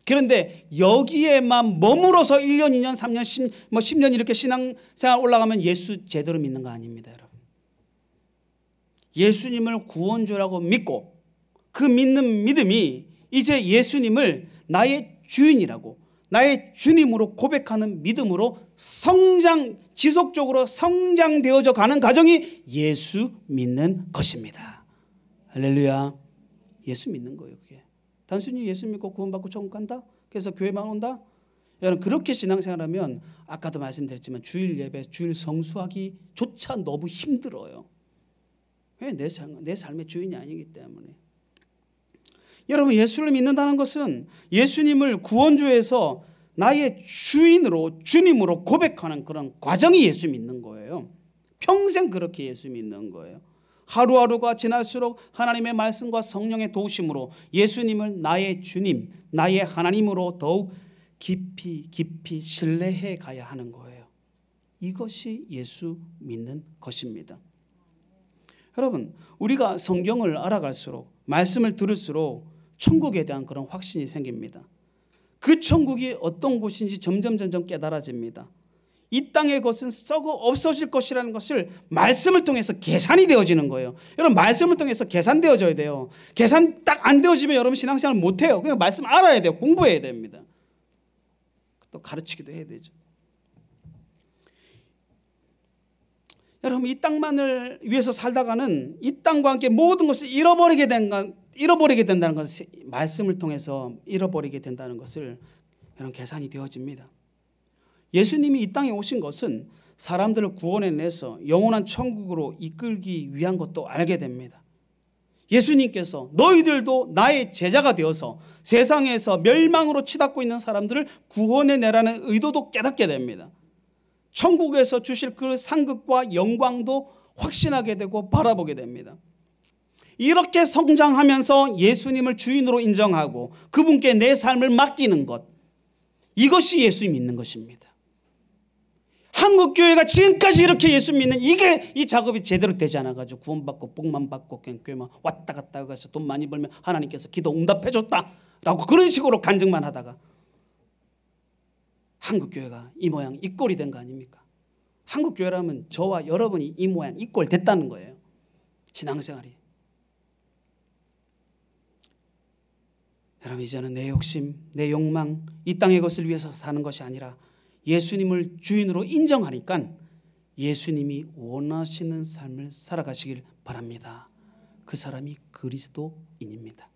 그런데 여기에만 머물러서 1년, 2년, 3년, 10년 이렇게 신앙생활 올라가면 예수 제대로 믿는 거 아닙니다, 여러분. 예수님을 구원주라고 믿고 그 믿는 믿음이 이제 예수님을 나의 주인이라고, 나의 주님으로 고백하는 믿음으로 지속적으로 성장되어져 가는 과정이 예수 믿는 것입니다. 할렐루야. 예수 믿는 거예요, 그게. 단순히 예수 믿고 구원받고 천국 간다? 그래서 교회만 온다? 여러분, 그렇게 신앙생활하면 아까도 말씀드렸지만 주일 예배, 주일 성수하기조차 너무 힘들어요. 왜? 내 삶의 주인이 아니기 때문에. 여러분, 예수를 믿는다는 것은 예수님을 구원주에서 나의 주인으로, 주님으로 고백하는 그런 과정이 예수 믿는 거예요. 평생 그렇게 예수 믿는 거예요. 하루하루가 지날수록 하나님의 말씀과 성령의 도우심으로 예수님을 나의 주님, 나의 하나님으로 더욱 깊이 신뢰해 가야 하는 거예요. 이것이 예수 믿는 것입니다. 여러분, 우리가 성경을 알아갈수록, 말씀을 들을수록 천국에 대한 그런 확신이 생깁니다. 그 천국이 어떤 곳인지 점점 깨달아집니다. 이 땅의 것은 썩어 없어질 것이라는 것을 말씀을 통해서 계산이 되어지는 거예요. 여러분, 말씀을 통해서 계산되어져야 돼요. 계산 딱 안 되어지면 여러분 신앙생활 못해요. 그냥 말씀 알아야 돼요. 공부해야 됩니다. 또 가르치기도 해야 되죠. 여러분, 이 땅만을 위해서 살다가는 이 땅과 함께 모든 것을 잃어버리게 된다는 것을, 말씀을 통해서 잃어버리게 된다는 것을 여러분 계산이 되어집니다. 예수님이 이 땅에 오신 것은 사람들을 구원해내서 영원한 천국으로 이끌기 위한 것도 알게 됩니다. 예수님께서 너희들도 나의 제자가 되어서 세상에서 멸망으로 치닫고 있는 사람들을 구원해내라는 의도도 깨닫게 됩니다. 천국에서 주실 그 상급과 영광도 확신하게 되고 바라보게 됩니다. 이렇게 성장하면서 예수님을 주인으로 인정하고 그분께 내 삶을 맡기는 것, 이것이 예수 믿는 것입니다. 한국교회가 지금까지 이렇게 예수 믿는 이 작업이 제대로 되지 않아가지고 구원받고 복만 받고 그냥 교회만 왔다 갔다 가서 돈 많이 벌면 하나님께서 기도 응답해 줬다라고 그런 식으로 간증만 하다가 한국교회가 이 모양 이 꼴이 된 거 아닙니까? 한국교회라면 저와 여러분이 이 모양 이 꼴 됐다는 거예요. 신앙생활이. 여러분, 이제는 내 욕심, 내 욕망, 이 땅의 것을 위해서 사는 것이 아니라 예수님을 주인으로 인정하니까 예수님이 원하시는 삶을 살아가시길 바랍니다. 그 사람이 그리스도인입니다.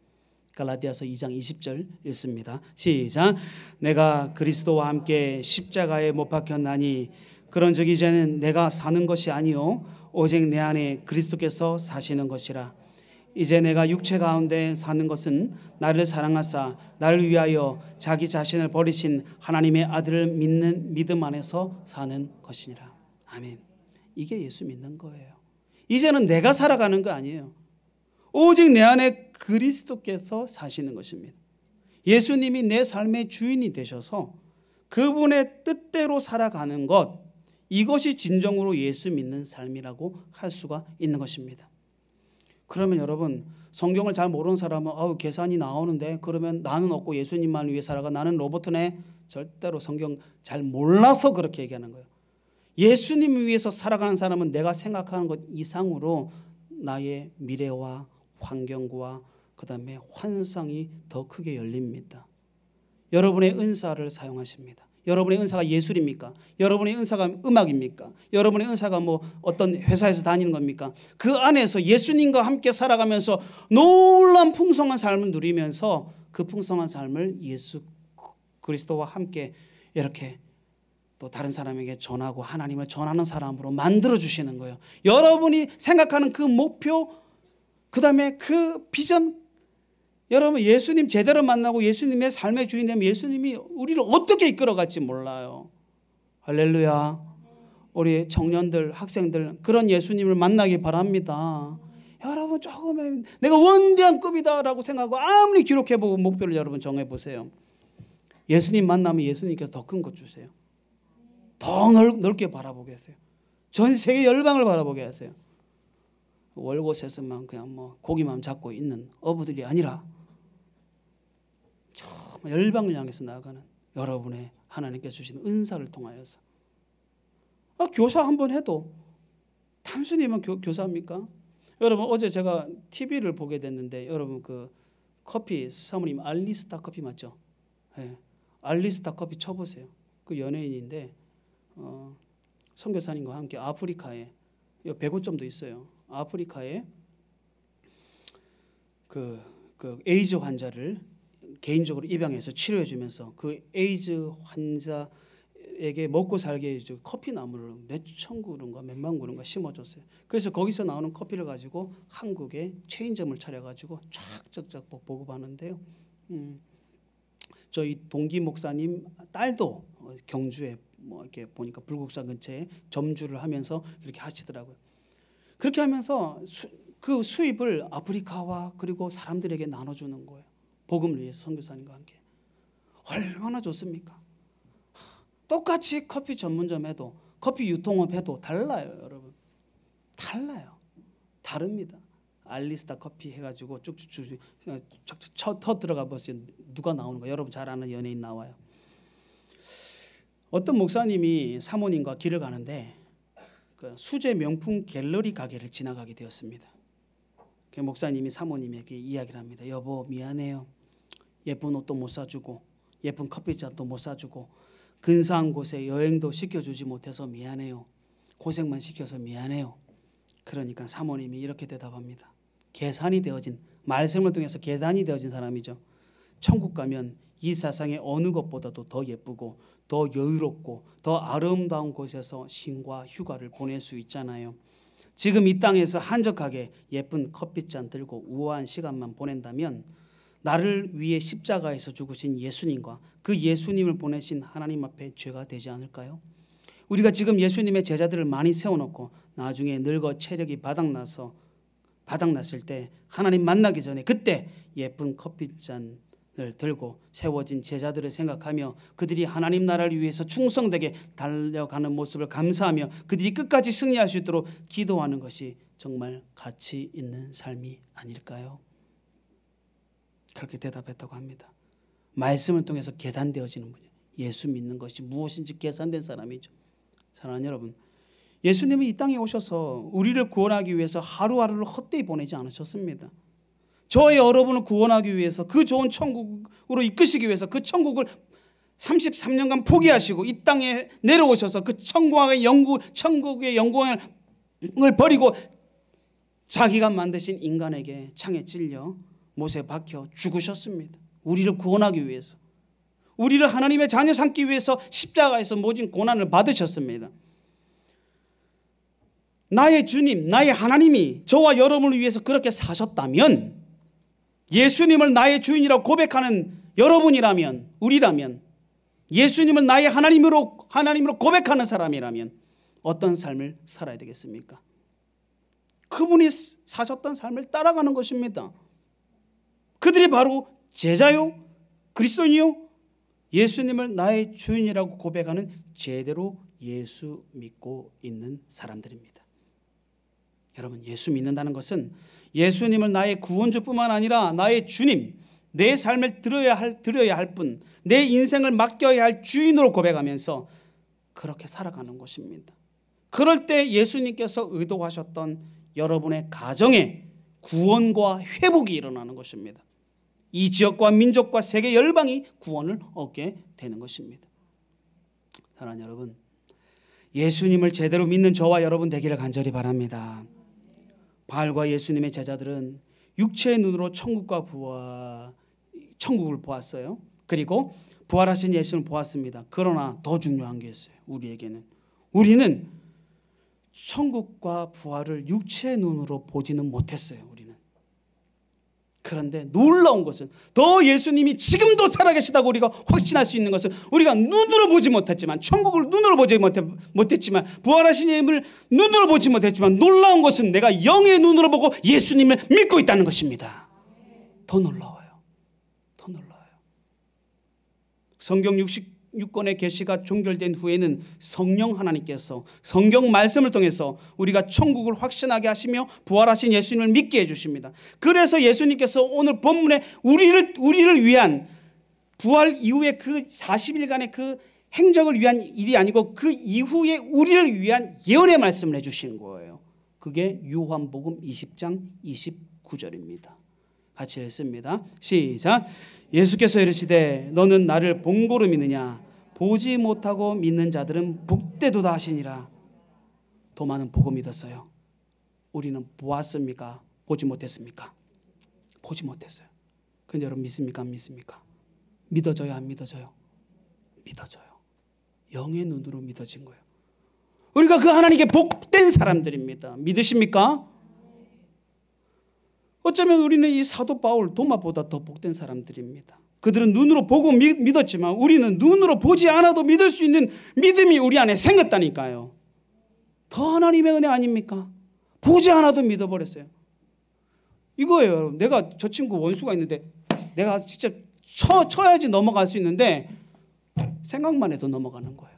갈라디아서 2장 20절 읽습니다. 시작. 내가 그리스도와 함께 십자가에 못 박혔나니 그런즉 이제는 내가 사는 것이 아니요 오직 내 안에 그리스도께서 사시는 것이라. 이제 내가 육체 가운데 사는 것은 나를 사랑하사 나를 위하여 자기 자신을 버리신 하나님의 아들을 믿는 믿음 안에서 사는 것이니라. 아멘. 이게 예수 믿는 거예요. 이제는 내가 살아가는 거 아니에요. 오직 내 안에 그리스도께서 사시는 것입니다. 예수님이 내 삶의 주인이 되셔서 그분의 뜻대로 살아가는 것, 이것이 진정으로 예수 믿는 삶이라고 할 수가 있는 것입니다. 그러면 여러분, 성경을 잘 모르는 사람은 계산이 나오는데 그러면 나는 없고 예수님만 위해 살아가, 나는 로봇네. 절대로 성경 잘 몰라서 그렇게 얘기하는 거예요. 예수님을 위해서 살아가는 사람은 내가 생각하는 것 이상으로 나의 미래와 환경과 그다음에 환상이 더 크게 열립니다. 여러분의 은사를 사용하십니다. 여러분의 은사가 예술입니까? 여러분의 은사가 음악입니까? 여러분의 은사가 어떤 회사에서 다니는 겁니까? 그 안에서 예수님과 함께 살아가면서 놀라운 풍성한 삶을 누리면서 그 풍성한 삶을 예수 그리스도와 함께 이렇게 또 다른 사람에게 전하고 하나님을 전하는 사람으로 만들어 주시는 거예요. 여러분이 생각하는 그 목표, 그 다음에 그 비전, 여러분 예수님 제대로 만나고 예수님의 삶의 주인 되면 예수님이 우리를 어떻게 이끌어갈지 몰라요. 할렐루야. 우리 청년들, 학생들 그런 예수님을 만나기 바랍니다. 여러분 조금은 내가 원대한급이다라고 생각하고 아무리 기록해보고 목표를 여러분 정해보세요. 예수님 만나면 예수님께서 더 큰 것 주세요. 더 넓게 바라보게 하세요. 전 세계 열방을 바라보게 하세요. 월곶에서만 그냥 뭐 고기만 잡고 있는 어부들이 아니라 정말 열방을 향해서 나아가는 여러분의 하나님께서 주신 은사를 통하여서 교사 한번 해도 단순히만 교사입니까? 여러분 어제 제가 TV를 보게 됐는데 여러분 그 커피 사모님 알리스타 커피 맞죠? 네. 알리스타 커피 쳐보세요. 그 연예인인데 선교사님과 함께 아프리카에 105점도 있어요. 아프리카에 그 에이즈 환자를 개인적으로 입양해서 치료해 주면서 그 에이즈 환자에게 먹고 살게 커피 나무를 몇천 그루인가 몇만 그루인가 심어줬어요. 그래서 거기서 나오는 커피를 가지고 한국에 체인점을 차려가지고 쫙쫙쫙 보급하는데요. 저희 동기 목사님 딸도 경주에 뭐 이렇게 보니까 불국사 근처에 점주를 하면서 그렇게 하시더라고요. 그렇게 하면서 그 수입을 아프리카와 그리고 사람들에게 나눠주는 거예요. 복음을 위해서 선교사님과 함께. 얼마나 좋습니까? 똑같이 커피 전문점 해도 커피 유통업 해도 달라요, 여러분. 달라요. 다릅니다. 알리스타 커피 해가지고 쭉쭉쭉 터 들어가 보세요. 누가 나오는가? 여러분 잘 아는 연예인 나와요. 어떤 목사님이 사모님과 길을 가는데 그 수제 명품 갤러리 가게를 지나가게 되었습니다. 그 목사님이 사모님에게 이야기를 합니다. 여보 미안해요. 예쁜 옷도 못 사주고 예쁜 커피잔도 못 사주고 근사한 곳에 여행도 시켜주지 못해서 미안해요. 고생만 시켜서 미안해요. 그러니까 사모님이 이렇게 대답합니다. 계산이 되어진 말씀을 통해서 계산이 되어진 사람이죠. 천국 가면 이 세상의 어느 것보다도 더 예쁘고 더 여유롭고 더 아름다운 곳에서 쉼과 휴가를 보낼 수 있잖아요. 지금 이 땅에서 한적하게 예쁜 커피잔 들고 우아한 시간만 보낸다면 나를 위해 십자가에서 죽으신 예수님과 그 예수님을 보내신 하나님 앞에 죄가 되지 않을까요? 우리가 지금 예수님의 제자들을 많이 세워놓고 나중에 늙어 체력이 바닥났을 때 하나님 만나기 전에 그때 예쁜 커피잔을 들고 세워진 제자들을 생각하며 그들이 하나님 나라를 위해서 충성되게 달려가는 모습을 감사하며 그들이 끝까지 승리할 수 있도록 기도하는 것이 정말 가치 있는 삶이 아닐까요? 그렇게 대답했다고 합니다. 말씀을 통해서 계산되어지는 분이에요. 예수 믿는 것이 무엇인지 계산된 사람이죠. 사랑하는 여러분, 예수님은 이 땅에 오셔서 우리를 구원하기 위해서 하루하루를 헛되이 보내지 않으셨습니다. 저와 여러분을 구원하기 위해서 그 좋은 천국으로 이끄시기 위해서 그 천국을 33년간 포기하시고 이 땅에 내려오셔서 그 천국의 영광을 버리고 자기가 만드신 인간에게 창에 찔려 못에 박혀 죽으셨습니다. 우리를 구원하기 위해서, 우리를 하나님의 자녀 삼기 위해서 십자가에서 모진 고난을 받으셨습니다. 나의 주님, 나의 하나님이 저와 여러분을 위해서 그렇게 사셨다면, 예수님을 나의 주인이라고 고백하는 여러분이라면, 우리라면, 예수님을 나의 하나님으로 고백하는 사람이라면 어떤 삶을 살아야 되겠습니까? 그분이 사셨던 삶을 따라가는 것입니다. 그들이 바로 제자요, 그리스도인이요, 예수님을 나의 주인이라고 고백하는 제대로 예수 믿고 있는 사람들입니다. 여러분, 예수 믿는다는 것은 예수님을 나의 구원주뿐만 아니라 나의 주님, 내 삶을 드려야 할 분, 내 인생을 맡겨야 할 주인으로 고백하면서 그렇게 살아가는 것입니다. 그럴 때 예수님께서 의도하셨던 여러분의 가정에 구원과 회복이 일어나는 것입니다. 이 지역과 민족과 세계 열방이 구원을 얻게 되는 것입니다. 사랑하는 여러분, 예수님을 제대로 믿는 저와 여러분 되기를 간절히 바랍니다. 바알과 예수님의 제자들은 육체의 눈으로 천국을 보았어요. 그리고 부활하신 예수님을 보았습니다. 그러나 더 중요한 게 있어요. 우리는 천국과 부활을 육체의 눈으로 보지는 못했어요. 우리는. 그런데 놀라운 것은 더 예수님이 지금도 살아계시다고 우리가 확신할 수 있는 것은 우리가 눈으로 보지 못했지만, 천국을 눈으로 보지 못했지만, 부활하신 예수님을 눈으로 보지 못했지만, 놀라운 것은 내가 영의 눈으로 보고 예수님을 믿고 있다는 것입니다. 더 놀라워요. 더 놀라워요. 성경 66권의 계시가 종결된 후에는 성령 하나님께서 성경 말씀을 통해서 우리가 천국을 확신하게 하시며 부활하신 예수님을 믿게 해주십니다. 그래서 예수님께서 오늘 본문에 우리를 위한 부활 이후에 그 40일간의 그 행적을 위한 일이 아니고 그 이후에 우리를 위한 예언의 말씀을 해주시는 거예요. 그게 요한복음 20장 29절입니다. 같이 읽습니다. 시작. 예수께서 이르시되 너는 나를 본고로 믿느냐? 보지 못하고 믿는 자들은 복되도다 하시니라. 도마는 보고 믿었어요. 우리는 보았습니까? 보지 못했습니까? 보지 못했어요. 그런데 여러분 믿습니까? 안 믿습니까? 믿어져요? 안 믿어져요? 믿어져요. 영의 눈으로 믿어진 거예요. 우리가 그 하나님께 복된 사람들입니다. 믿으십니까? 어쩌면 우리는 이 사도 바울, 도마보다 더 복된 사람들입니다. 그들은 눈으로 보고 믿었지만 우리는 눈으로 보지 않아도 믿을 수 있는 믿음이 우리 안에 생겼다니까요. 더 하나님의 은혜 아닙니까? 보지 않아도 믿어버렸어요. 이거예요, 여러분. 내가 저 친구 원수가 있는데 내가 진짜 쳐야지 넘어갈 수 있는데 생각만 해도 넘어가는 거예요.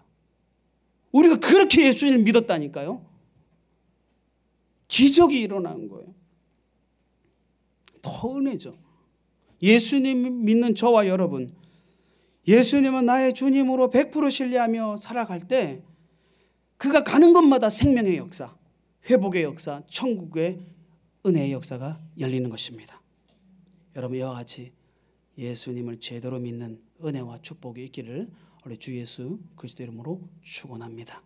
우리가 그렇게 예수님을 믿었다니까요. 기적이 일어나는 거예요. 더 은혜죠. 예수님 믿는 저와 여러분, 예수님은 나의 주님으로 100% 신뢰하며 살아갈 때 그가 가는 곳마다 생명의 역사, 회복의 역사, 천국의 은혜의 역사가 열리는 것입니다. 여러분, 이와 같이 예수님을 제대로 믿는 은혜와 축복이 있기를 우리 주 예수 그리스도 이름으로 축원합니다.